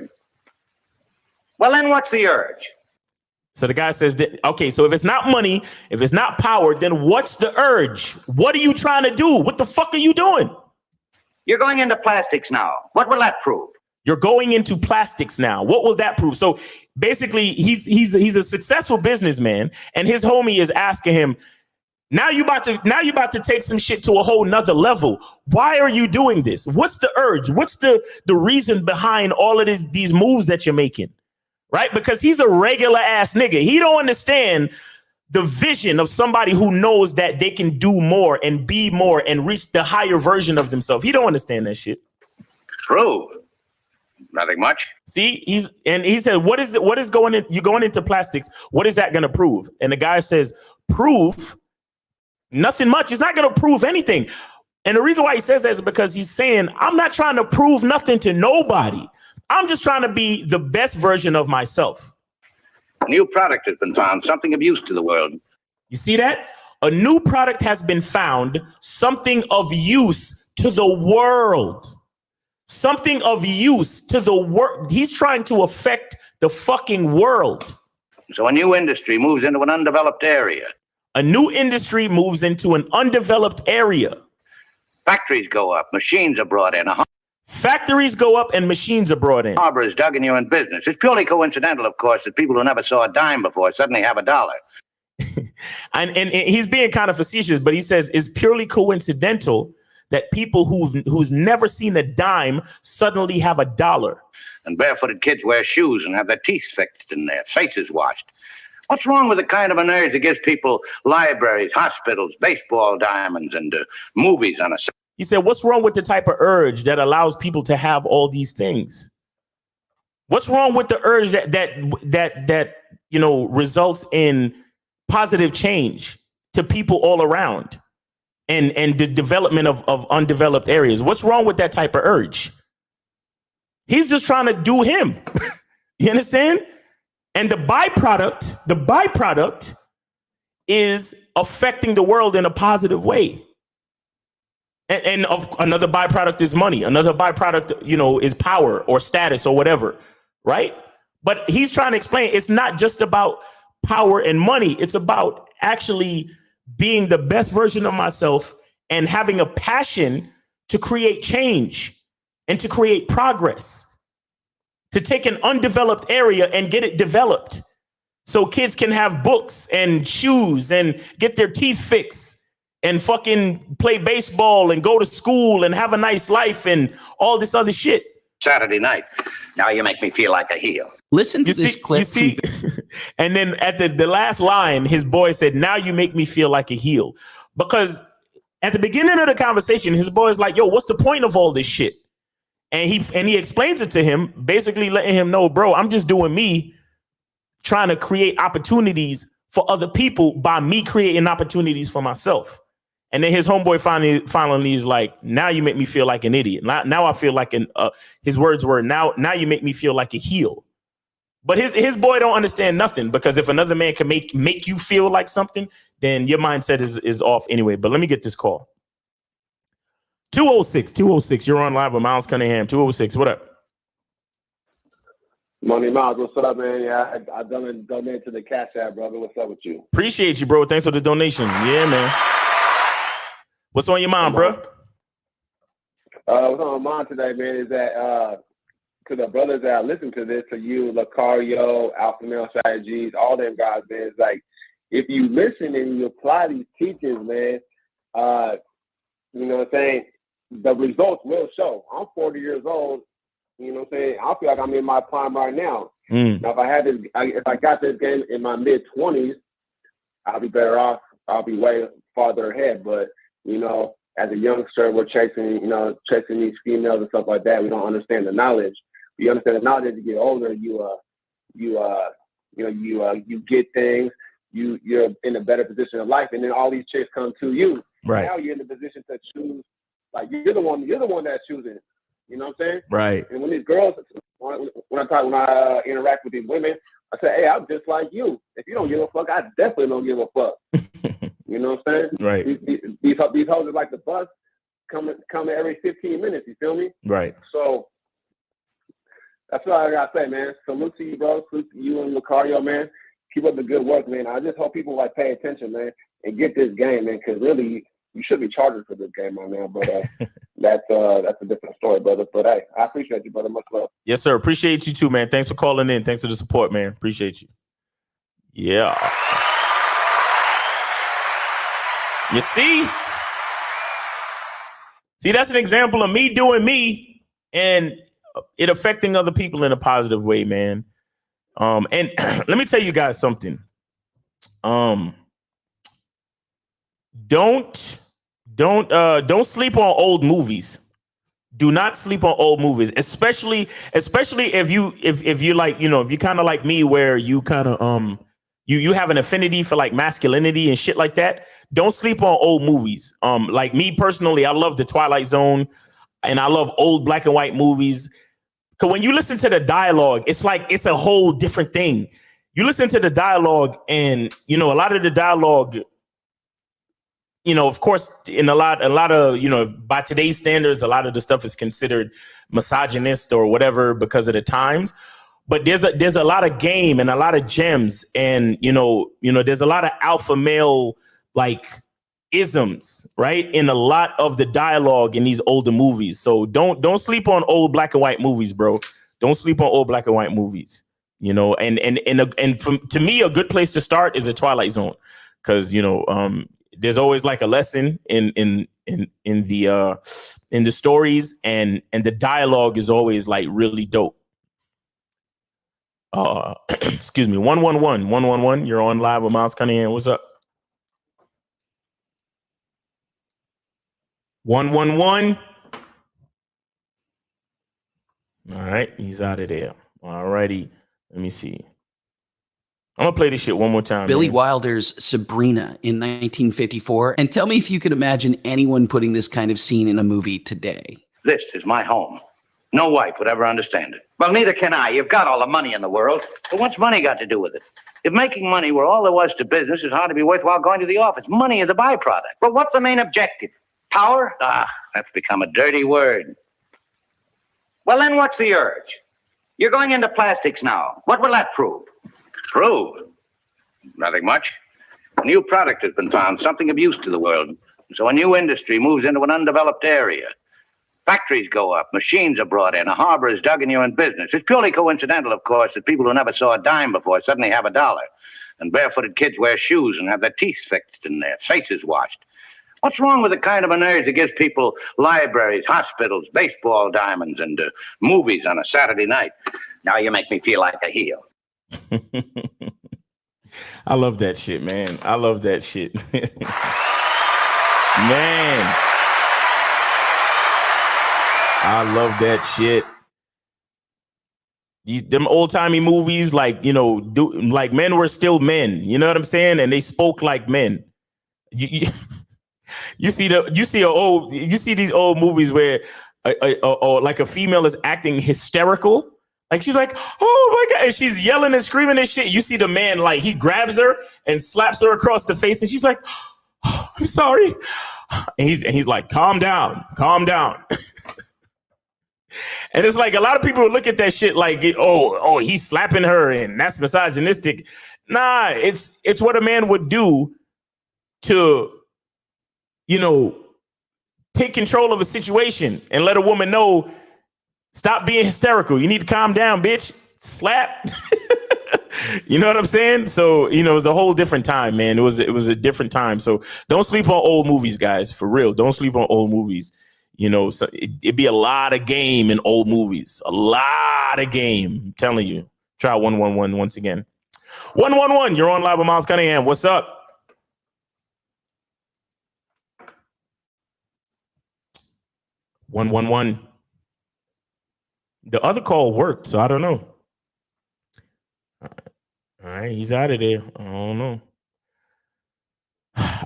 then what's the urge? So the guy says that, okay, so if it's not money, if it's not power, then what's the urge? What are you trying to do? What the fuck are you doing? You're going into plastics now. What will that prove? You're going into plastics now. What will that prove? So basically, he's a successful businessman, and his homie is asking him, now you about to take some shit to a whole nother level. Why are you doing this? What's the urge? What's the reason behind all of these moves that you're making? Right? Because he's a regular ass nigga. He don't understand the vision of somebody who knows that they can do more and be more and reach the higher version of themselves. He don't understand that shit. Prove? Nothing much. See, he said, what is going in? You're going into plastics. What is that going to prove? And the guy says, prove nothing much. It's not going to prove anything. And the reason why he says that is because he's saying, I'm not trying to prove nothing to nobody. I'm just trying to be the best version of myself. A new product has been found, something of use to the world. You see that? A new product has been found, something of use to the world. Something of use to the world. He's trying to affect the fucking world. So a new industry moves into an undeveloped area. A new industry moves into an undeveloped area. Factories go up, machines are brought in. Factories go up and machines are brought in. Harbor is dug in you in business. It's purely coincidental, of course, that people who never saw a dime before suddenly have $1. and he's being kind of facetious, but he says it's purely coincidental that people who's never seen a dime suddenly have $1. And barefooted kids wear shoes and have their teeth fixed and their faces washed. What's wrong with the kind of an urge that gives people libraries, hospitals, baseball diamonds, and movies on a... He said, what's wrong with the type of urge that allows people to have all these things? What's wrong with the urge that results in positive change to people all around and the development of undeveloped areas? What's wrong with that type of urge? He's just trying to do him. You understand? And the byproduct is affecting the world in a positive way. And another byproduct is money. Another byproduct, is power or status or whatever, right? But he's trying to explain it's not just about power and money. It's about actually being the best version of myself and having a passion to create change and to create progress, to take an undeveloped area and get it developed so kids can have books and shoes and get their teeth fixed and fucking play baseball and go to school and have a nice life and all this other shit. Saturday night. Now you make me feel like a heel. Listen to this clip. You see, and then at the last line, his boy said, now you make me feel like a heel. Because at the beginning of the conversation, his boy is like, yo, what's the point of all this shit? And he explains it to him, basically letting him know, bro, I'm just doing me, trying to create opportunities for other people by me creating opportunities for myself. And then his homeboy finally is like, now you make me feel like an idiot. Now I feel like his words were, now you make me feel like a heel. But his boy don't understand nothing, because if another man can make you feel like something, then your mindset is off anyway. But let me get this call. 206, you're on live with Miles Cunningham. 206, what up? Money Miles, what's up, man? Yeah, I donated to the Cash App, brother. What's up with you? Appreciate you, bro. Thanks for the donation. Yeah, man. What's on your mind, bro? What's on my mind today, man, is that to the brothers that are listening to this, to you, Lucario, Alpha Male Strategies, all them guys, man, it's like, if you listen and you apply these teachings, man, you know what I'm saying, the results will show. I'm 40 years old, you know what I'm saying, I feel like I'm in my prime right now. Now, if I got this game in my mid-20s, I'll be better off. I'll be way farther ahead, but you know, as a youngster, we're chasing these females and stuff like that. We don't understand the knowledge. You understand the knowledge as you get older. You get things. You're in a better position of life, and then all these chicks come to you. Right. Now you're in the position to choose. Like you're the one that's choosing. You know what I'm saying? Right. And when these girls, when I interact with these women, I say, hey, I'm just like you. If you don't give a fuck, I definitely don't give a fuck. You know what I'm saying? Right. These hoes are like the bus. come every 15 minutes. You feel me? Right. So that's what I gotta say, man. Salute to you, bro. Salute to you and Lucario, man. Keep up the good work, man. I just hope people like pay attention, man, and get this game, man, because really you should be charging for this game right now. But that's a different story, brother. But hey, I appreciate you, brother. Much love. Yes, sir. Appreciate you too, man. Thanks for calling in. Thanks for the support, man. Appreciate you. Yeah. You see? See, that's an example of me doing me and it affecting other people in a positive way, man. And let me tell you guys something. Don't sleep on old movies. Do not sleep on old movies, especially if you like, you know, if you kind of like me, where you kind of you have an affinity for like masculinity and shit like that. Don't sleep on old movies. Like me personally, I love The Twilight Zone, and I love old black and white movies. Because when you listen to the dialogue, it's like it's a whole different thing. You listen to the dialogue, and you know, a lot of the dialogue, you know, of course, in a lot of, you know, by today's standards, a lot of the stuff is considered misogynist or whatever because of the times. But there's a lot of game and a lot of gems, and you know, there's a lot of alpha male like isms, right, in a lot of the dialogue in these older movies. So don't sleep on old black and white movies, bro. Don't sleep on old black and white movies. You know, and to me, a good place to start is a Twilight Zone, because you know, there's always like a lesson in the stories, and the dialogue is always like really dope. Excuse me, 111. You're on live with Miles Cunningham. What's up? 111. All right, he's out of there. All righty, let me see. I'm gonna play this shit one more time. Billy man. Wilder's Sabrina in 1954. And tell me if you could imagine anyone putting this kind of scene in a movie today. This is my home. No wife would ever understand it. Well, neither can I. You've got all the money in the world. But what's money got to do with it? If making money were all there was to business, it's hard to be worthwhile going to the office. Money is a byproduct. But what's the main objective? Power? That's become a dirty word. Well, then what's the urge? You're going into plastics now. What will that prove? Prove? Nothing much. A new product has been found, something of use to the world. So a new industry moves into an undeveloped area. Factories go up, machines are brought in, a harbor is dug, and you're in business. It's purely coincidental, of course, that people who never saw a dime before suddenly have $1. And barefooted kids wear shoes and have their teeth fixed and their faces washed. What's wrong with the kind of an urge that gives people libraries, hospitals, baseball diamonds, and movies on a Saturday night? Now you make me feel like a heel. I love that shit, man. I love that shit. Man. I love that shit. Them old-timey movies, like, you know, like men were still men. You know what I'm saying? And they spoke like men. You see these old movies where like a female is acting hysterical. Like she's like, oh my God, and she's yelling and screaming and shit. You see the man, like he grabs her and slaps her across the face, and she's like, oh, I'm sorry. And he's like, calm down. And it's like a lot of people look at that shit like, oh, he's slapping her and that's misogynistic. Nah, it's what a man would do to, you know, take control of a situation and let a woman know, stop being hysterical. You need to calm down, bitch. Slap. You know what I'm saying? So, you know, it was a whole different time, man. It was a different time. So don't sleep on old movies, guys. For real. Don't sleep on old movies. You know, so it'd be a lot of game in old movies. A lot of game. I'm telling you. Try 111 once again. 111, you're on live with Miles Cunningham. What's up? $111. The other call worked, so I don't know. All right, he's out of there. I don't know.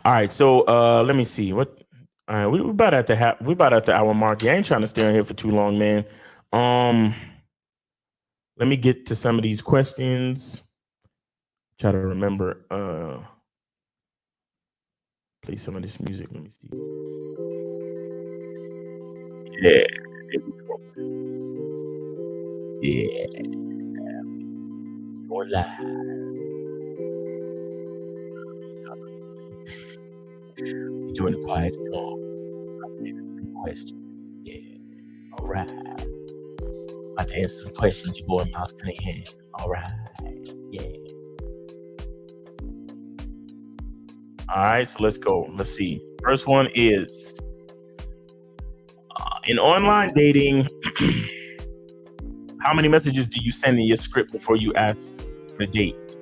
All right, so let me see. What? All right, we about at the hour mark. Yeah, I ain't trying to stay on here for too long, man. Let me get to some of these questions. Try to remember. Play some of this music. Let me see. Yeah. There we go. Yeah. Going live. We're doing a quiet storm. Question. Yeah. All right. About to answer some questions, your boy Miles Cunningham. All right. Yeah. All right, so let's go. Let's see. First one is in online dating, how many messages do you send in your script before you ask for a date? 2.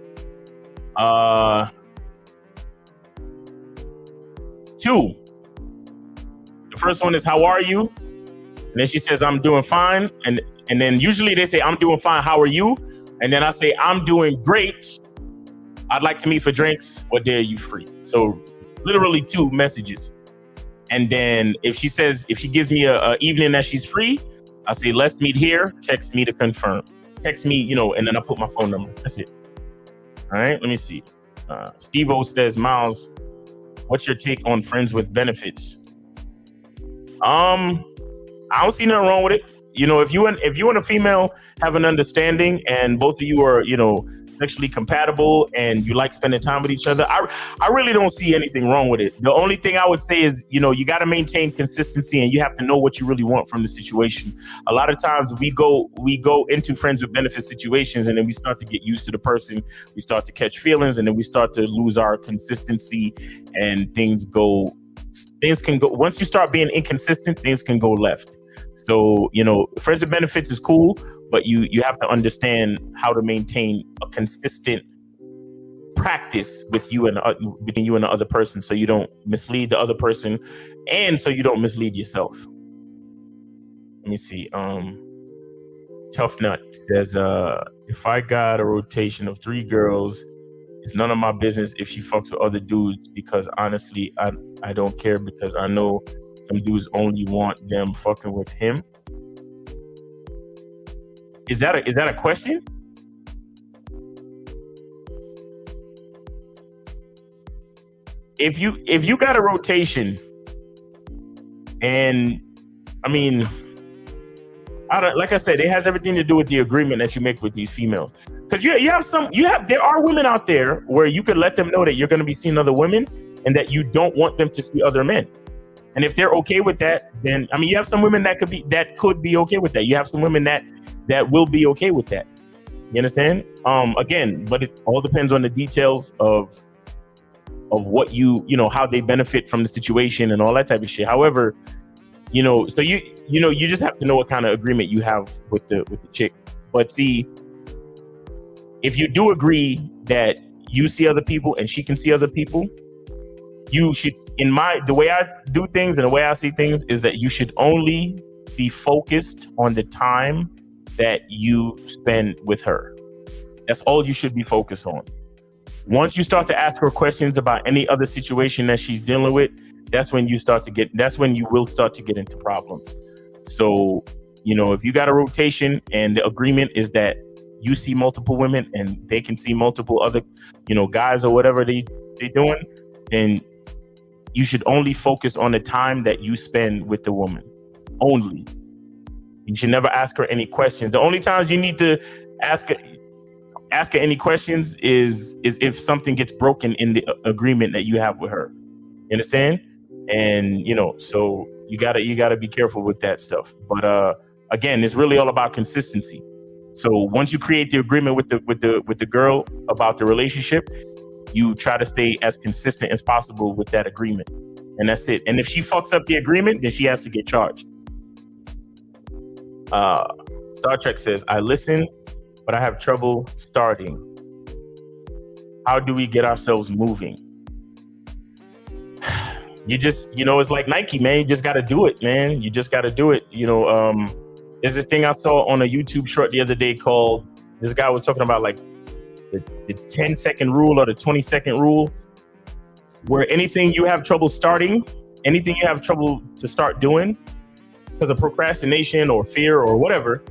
The first one is, how are you? And then she says, I'm doing fine. And then usually they say, I'm doing fine. How are you? And then I say, I'm doing great. I'd like to meet for drinks. What day are you free? So literally 2 messages. And then if she gives me a evening that she's free, I say, let's meet here. Text me to confirm. Text me, and then I put my phone number. That's it. All right, let me see. Steve-O says, Miles, what's your take on friends with benefits? I don't see nothing wrong with it. If you and a female have an understanding and both of you are, sexually compatible and you like spending time with each other, I really don't see anything wrong with it. The only thing I would say is, you got to maintain consistency and you have to know what you really want from the situation. A lot of times we go into friends with benefit situations and then we start to get used to the person. We start to catch feelings and then we start to lose our consistency and things can go, once you start being inconsistent, things can go left. So, friends with benefits is cool, but you have to understand how to maintain a consistent practice with you and between you and the other person, so you don't mislead the other person and so you don't mislead yourself. Let me see. Tough Nut says, if I got a rotation of 3 girls, it's none of my business if she fucks with other dudes, because honestly, I don't care, because I know some dudes only want them fucking with him. Is that a question? If you got a rotation, and I mean, like I said, it has everything to do with the agreement that you make with these females. Because there are women out there where you could let them know that you're going to be seeing other women and that you don't want them to see other men. And if they're okay with that, then you have some women that could be okay with that. You have some women that will be okay with that. You understand? Again, but it all depends on the details of what how they benefit from the situation and all that type of shit. However, so you just have to know what kind of agreement you have with the chick. But see, if you do agree that you see other people and she can see other people, you should, the way I do things and the way I see things is that you should only be focused on the time that you spend with her. That's all you should be focused on. Once you start to ask her questions about any other situation that she's dealing with, that's when you will start to get into problems. So, if you got a rotation and the agreement is that you see multiple women and they can see multiple other, guys or whatever they're doing, then you should only focus on the time that you spend with the woman. Only. You should never ask her any questions. The only times you need to ask her any questions is if something gets broken in the agreement that you have with her. You understand? And so you gotta be careful with that stuff. But again, it's really all about consistency. So once you create the agreement with the girl about the relationship, you try to stay as consistent as possible with that agreement, and that's it. And if she fucks up the agreement, then she has to get charged. Star Trek says, I listen, but I have trouble starting. How do we get ourselves moving? You just, it's like Nike, man. You just got to do it, man. You just got to do it. There's this thing I saw on a YouTube short the other day called, this guy was talking about like the 10-second rule or the 20-second rule, where anything you have trouble starting, anything you have trouble to start doing because of procrastination or fear or whatever,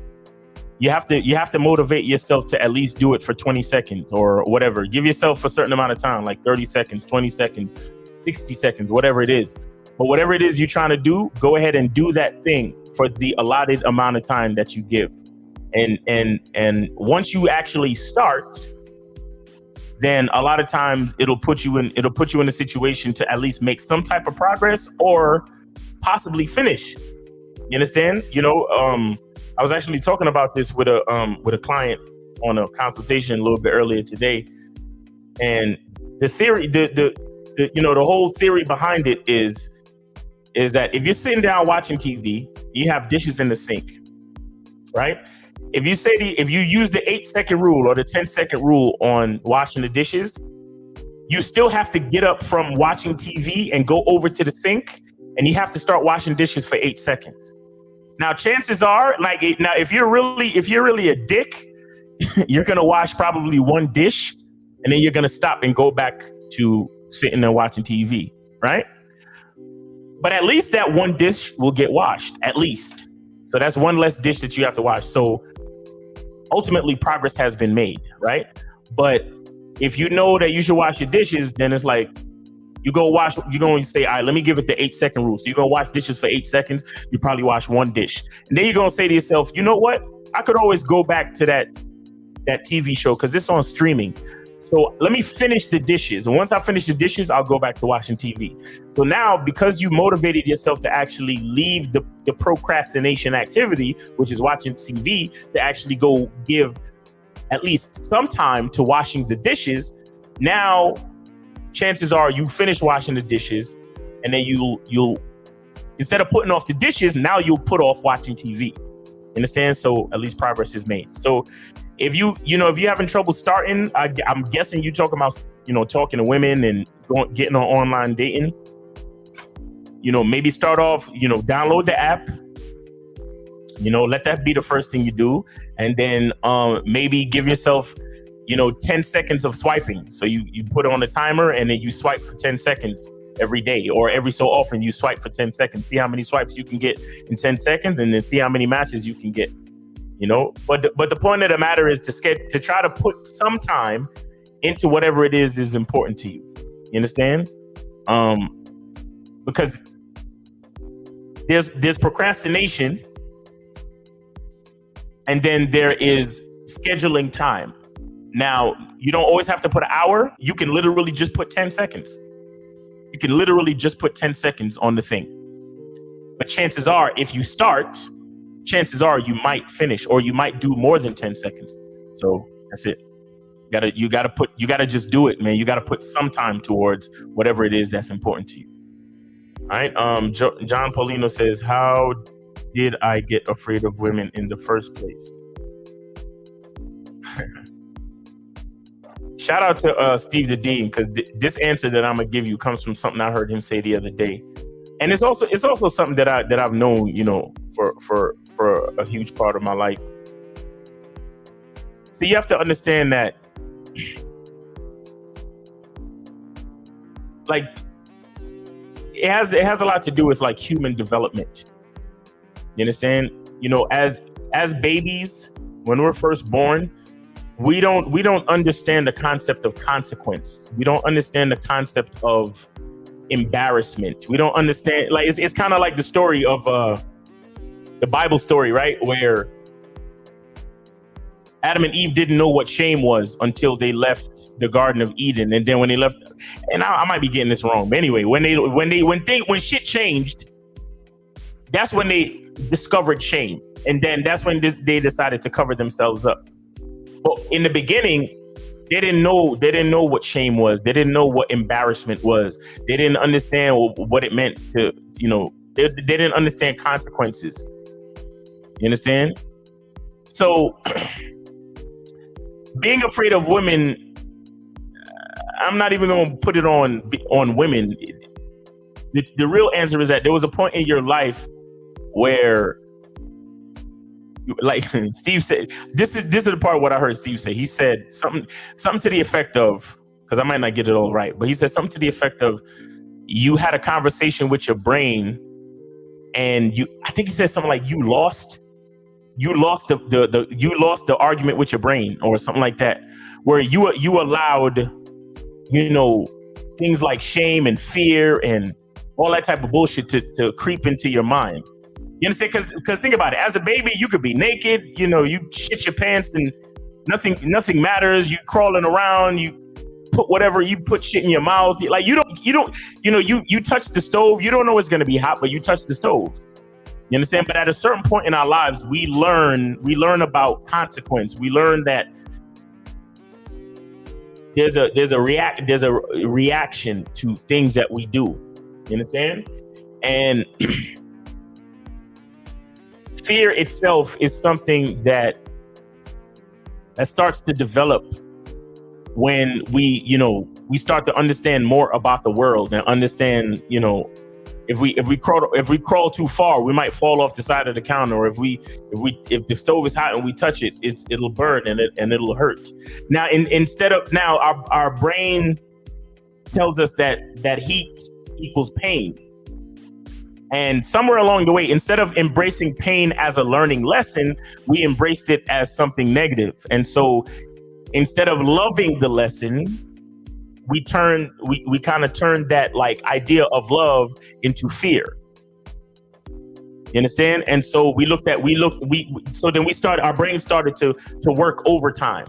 you have to motivate yourself to at least do it for 20 seconds or whatever. Give yourself a certain amount of time, like 30 seconds, 20 seconds, 60 seconds, whatever it is. But whatever it is you're trying to do, go ahead and do that thing for the allotted amount of time that you give. And once you actually start, then a lot of times it'll put you in a situation to at least make some type of progress or possibly finish. You understand? I was actually talking about this with a client on a consultation a little bit earlier today, and the theory, the whole theory behind it is that if you're sitting down watching TV, you have dishes in the sink, right? If you use the 8-second rule or the 10-second rule on washing the dishes, you still have to get up from watching TV and go over to the sink, and you have to start washing dishes for 8 seconds. Now, chances are, if you're really a dick, you're gonna wash probably one dish, and then you're gonna stop and go back to sitting there watching TV, right? But at least that one dish will get washed, at least. So that's one less dish that you have to wash. So ultimately, progress has been made, right? But if you know that you should wash your dishes, then it's like you're going to say, all right, let me give it the 8-second rule. So you're going to wash dishes for 8 seconds. You probably wash one dish. And then you're going to say to yourself, you know what? I could always go back to that TV show because it's on streaming. So let me finish the dishes. And once I finish the dishes, I'll go back to watching TV. So now, because you motivated yourself to actually leave the procrastination activity, which is watching TV, to actually go give at least some time to washing the dishes, now chances are you finish washing the dishes, and then you'll instead of putting off the dishes, now you'll put off watching TV. Understand? So at least progress is made. So if you're having trouble starting, I'm guessing you're talking about, talking to women and getting on online dating. Maybe start off, download the app, let that be the first thing you do. And then maybe give yourself, 10 seconds of swiping. So you put on a timer and then you swipe for 10 seconds every day, or every so often you swipe for 10 seconds. See how many swipes you can get in 10 seconds and then see how many matches you can get. But the point of the matter is to try to put some time into whatever it is important to you. You understand? Because there's procrastination, and then there is scheduling time. Now, you don't always have to put an hour. You can literally just put 10 seconds. You can literally just put 10 seconds on the thing. But chances are, if you start, chances are you might finish, or you might do more than 10 seconds. So that's it. You gotta just do it, man. You gotta put some time towards whatever it is that's important to you. All right. John Paulino says, how did I get afraid of women in the first place? Shout out to Steve the Dean, because this answer that I'm gonna give you comes from something I heard him say the other day. And it's also something that I've known, for a huge part of my life. So you have to understand that, like, it has a lot to do with like human development. You understand? As babies, when we're first born, we don't understand the concept of consequence. We don't understand the concept of embarrassment. We don't understand, like, it's kind of like the story of the Bible story, right? Where Adam and Eve didn't know what shame was until they left the Garden of Eden. And then when they left, and I might be getting this wrong, but anyway, when shit changed, that's when they discovered shame. And then that's when they decided to cover themselves up. But in the beginning, they didn't know what shame was. They didn't know what embarrassment was. They didn't understand what it meant to, they didn't understand consequences. You understand? So being afraid of women, I'm not even going to put it on women. The real answer is that there was a point in your life where, like Steve said, this is the part of what I heard Steve say. He said something to the effect of, because I might not get it all right, but he said something to the effect of, you had a conversation with your brain, and I think he said something like you lost the argument with your brain, or something like that, where you allowed, things like shame and fear and all that type of bullshit to creep into your mind. You understand? Because think about it. As a baby, you could be naked. You know, you shit your pants and nothing matters. You crawling around. You put shit in your mouth. Like you touch the stove. You don't know it's gonna be hot, but you touch the stove. You understand? But at a certain point in our lives, we learn about consequence. We learn that there's a reaction to things that we do. You understand? And fear itself is something that starts to develop when we start to understand more about the world and understand, if we crawl too far, we might fall off the side of the counter. Or if the stove is hot and we touch it, it'll burn and it'll hurt. Now, our brain tells us that heat equals pain. And somewhere along the way, instead of embracing pain as a learning lesson, we embraced it as something negative. And so instead of loving the lesson, we kind of turned that like idea of love into fear. You understand? And so our brain started to work overtime,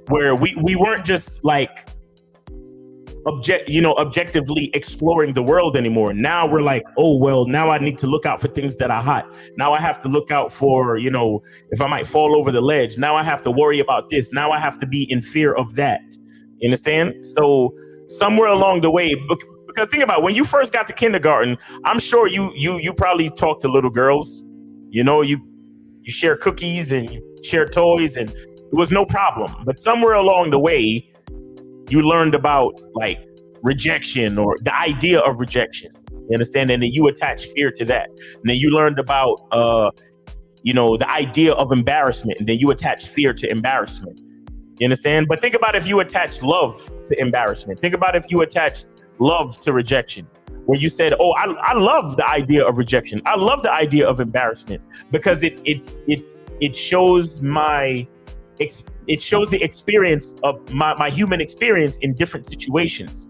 where we weren't just like objectively exploring the world anymore. Now we're like, oh, well, now I need to look out for things that are hot. Now I have to look out for, if I might fall over the ledge. Now I have to worry about this. Now I have to be in fear of that. You understand? So somewhere along the way, because think about it, when you first got to kindergarten, I'm sure you probably talked to little girls. You share cookies and you share toys, and it was no problem. But somewhere along the way, you learned about like rejection or the idea of rejection. You understand? And then you attach fear to that. And then you learned about, the idea of embarrassment. And then you attach fear to embarrassment. You understand? But think about if you attach love to embarrassment. Think about if you attach love to rejection, where you said, oh, I love the idea of rejection. I love the idea of embarrassment because it shows the experience of my human experience in different situations.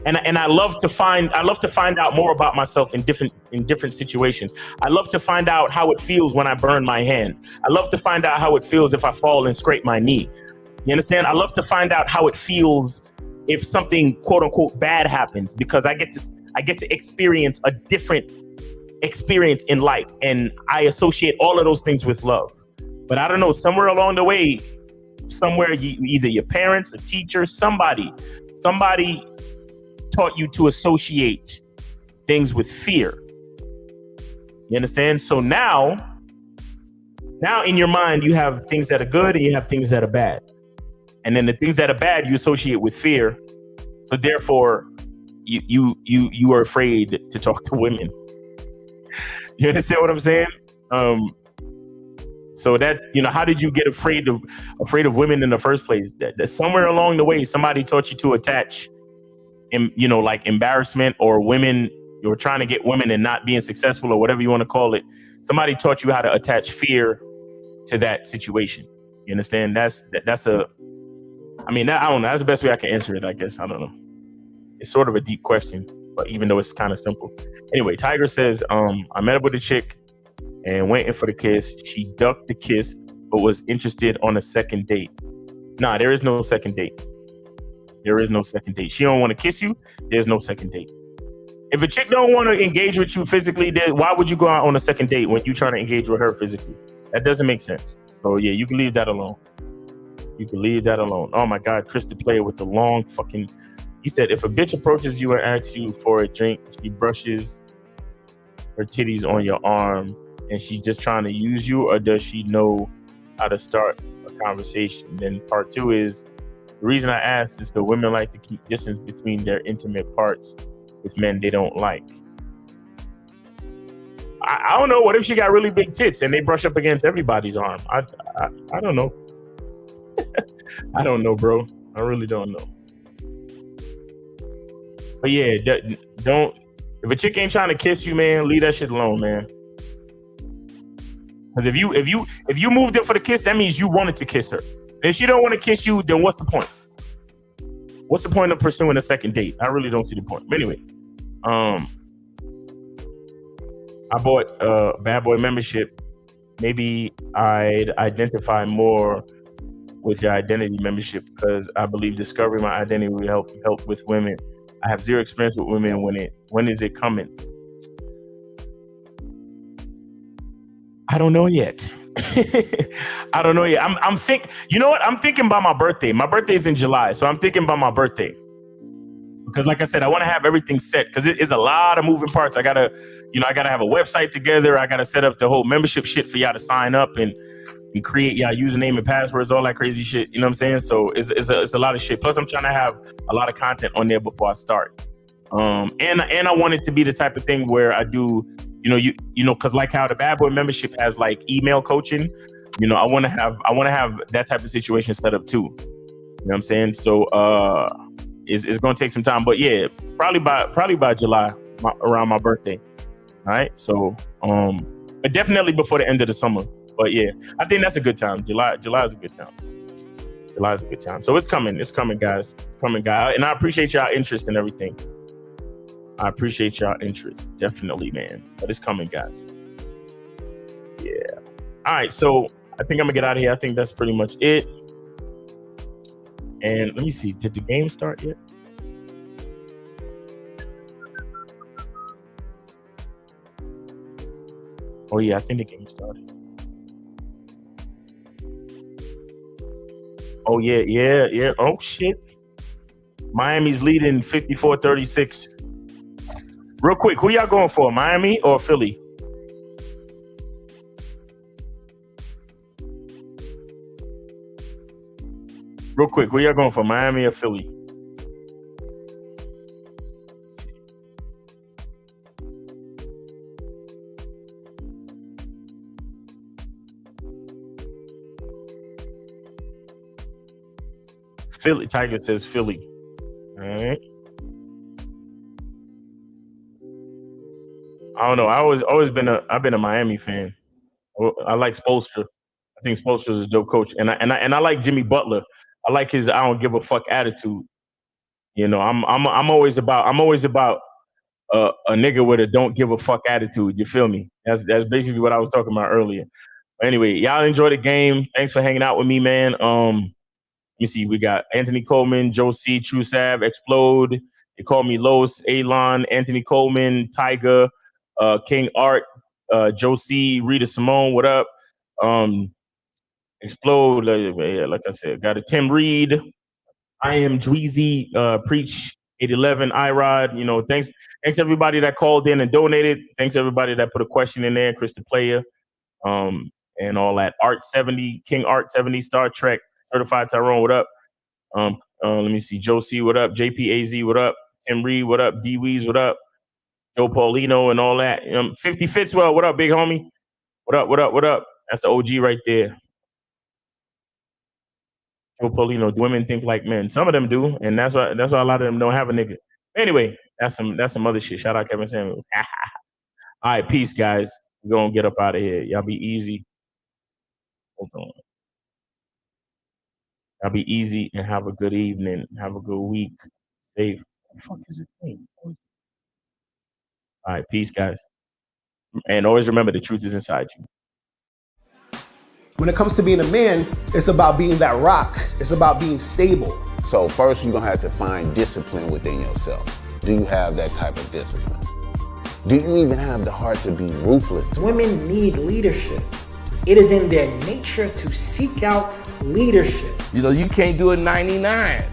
And I love to find out more about myself in different situations. I love to find out how it feels when I burn my hand. I love to find out how it feels if I fall and scrape my knee. You understand? I love to find out how it feels if something quote unquote bad happens, because I get to experience a different experience in life, and I associate all of those things with love. But I don't know, somewhere along the way, either your parents, a teacher, somebody taught you to associate things with fear. You understand? So now in your mind, you have things that are good and you have things that are bad. And then the things that are bad, you associate with fear. So therefore, you are afraid to talk to women. You understand what I'm saying? So that, how did you get afraid of women in the first place? That somewhere along the way, somebody taught you to attach, like embarrassment or women, you're trying to get women and not being successful or whatever you want to call it. Somebody taught you how to attach fear to that situation. You understand? I don't know. That's the best way I can answer it, I guess. I don't know. It's sort of a deep question, but even though it's kind of simple. Anyway, Tiger says, I met up with a chick and went in for the kiss. She ducked the kiss, but was interested on a second date. Nah, there is no second date. There is no second date. She don't want to kiss you. There's no second date. If a chick don't want to engage with you physically, then why would you go out on a second date when you're trying to engage with her physically? That doesn't make sense. So yeah, you can leave that alone. You can leave that alone. Oh my God, Chris the Player with the long fucking... He said, if a bitch approaches you and asks you for a drink, she brushes her titties on your arm and she's just trying to use you, or does she know how to start a conversation? Then part two is, the reason I ask is because women like to keep distance between their intimate parts with men they don't like. I don't know. What if she got really big tits and they brush up against everybody's arm? I don't know. I don't know, bro. I really don't know. But yeah, don't. If a chick ain't trying to kiss you, man, leave that shit alone, man. Because if you moved in for the kiss, that means you wanted to kiss her. If she don't want to kiss you, then what's the point? what's the point of pursuing a second date? I really don't see the point. But anyway, I bought a Bad Boy membership. Maybe I'd identify more with your identity membership, because I believe discovering my identity will help with women. I have zero experience with women. When is it coming? I don't know yet. I don't know yet. I'm you know what? I'm thinking about my birthday. My birthday is in July, so I'm thinking about my birthday. Because like I said, I want to have everything set, because it is a lot of moving parts. I gotta have a website together. I gotta set up the whole membership shit for y'all to sign up and create y'all username and passwords, all that crazy shit. You know what I'm saying? So it's a lot of shit. Plus I'm trying to have a lot of content on there before I start. And I want it to be the type of thing where I do, because like how the Bad Boy membership has like email coaching, I want to have that type of situation set up too. You know what I'm saying? So it's going to take some time, but yeah, probably by July, around my birthday. All right. So but definitely before the end of the summer. But yeah, I think that's a good time. July is a good time. July is a good time. So it's coming, guys. It's coming, guys. And I appreciate y'all interest in everything. I appreciate y'all interest, definitely, man. But it's coming, guys. Yeah. All right, so I think I'm gonna get out of here. I think that's pretty much it. And let me see, did the game start yet? Oh yeah, I think the game started. Oh yeah. Oh shit. Miami's leading 54-36. Real quick, who y'all going for, Miami or Philly? Real quick, who y'all going for, Miami or Philly? Philly. Tiger says Philly. All right. I don't know. I've been a Miami fan. I like Spoelstra. I think Spoelstra is a dope coach, and I like Jimmy Butler. I like his I don't give a fuck attitude. I'm always about a nigga with a don't give a fuck attitude. You feel me? That's basically what I was talking about earlier. But anyway, y'all enjoy the game. Thanks for hanging out with me, man. Let me see. We got Anthony Coleman, Joe C, True Sav, Explode. They call me Los, Alon, Anthony Coleman, Tiger, King Art, Joe C, Rita Simone. What up? Explode. Like I said, got a Tim Reed. I am Dweezy, Preach 811, iRod. Thanks everybody that called in and donated. Thanks everybody that put a question in there. Chris the Player, and all that. Art 70, King Art 70, Star Trek, Certified Tyrone. What up? Let me see. Joe C. What up? JPAZ. What up? Tim Reed. What up? D Weez. What up? Joe Paulino and all that. 50 Fitzwell. What up, big homie? What up? What up? What up? That's the OG right there. Joe Paulino. Do women think like men? Some of them do, and that's why a lot of them don't have a nigga. Anyway, that's some other shit. Shout out Kevin Samuels. All right, peace, guys. We're gonna get up out of here. Y'all be easy. Hold on. Y'all be easy and have a good evening. Have a good week. Safe. What the fuck is the thing? All right, peace, guys. And always remember, the truth is inside you. When it comes to being a man, it's about being that rock. It's about being stable. So first you're gonna have to find discipline within yourself. Do you have that type of discipline? Do you even have the heart to be ruthless? Women need leadership. It is in their nature to seek out leadership. You can't do it 99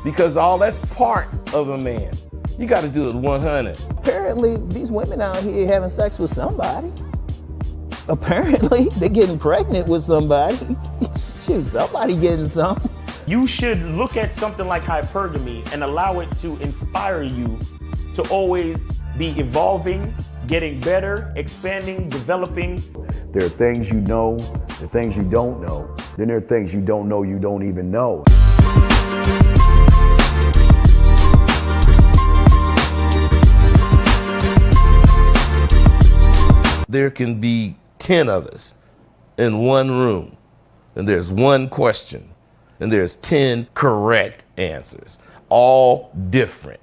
because all that's part of a man. You got to do it 100. Apparently, these women out here having sex with somebody. Apparently, they're getting pregnant with somebody. Shoot, somebody getting something. You should look at something like hypergamy and allow it to inspire you to always be evolving, getting better, expanding, developing. There are things you know, the things you don't know. Then there are things you don't know you don't even know. There can be 10 of us in one room, and there's one question, and there's 10 correct answers. all different.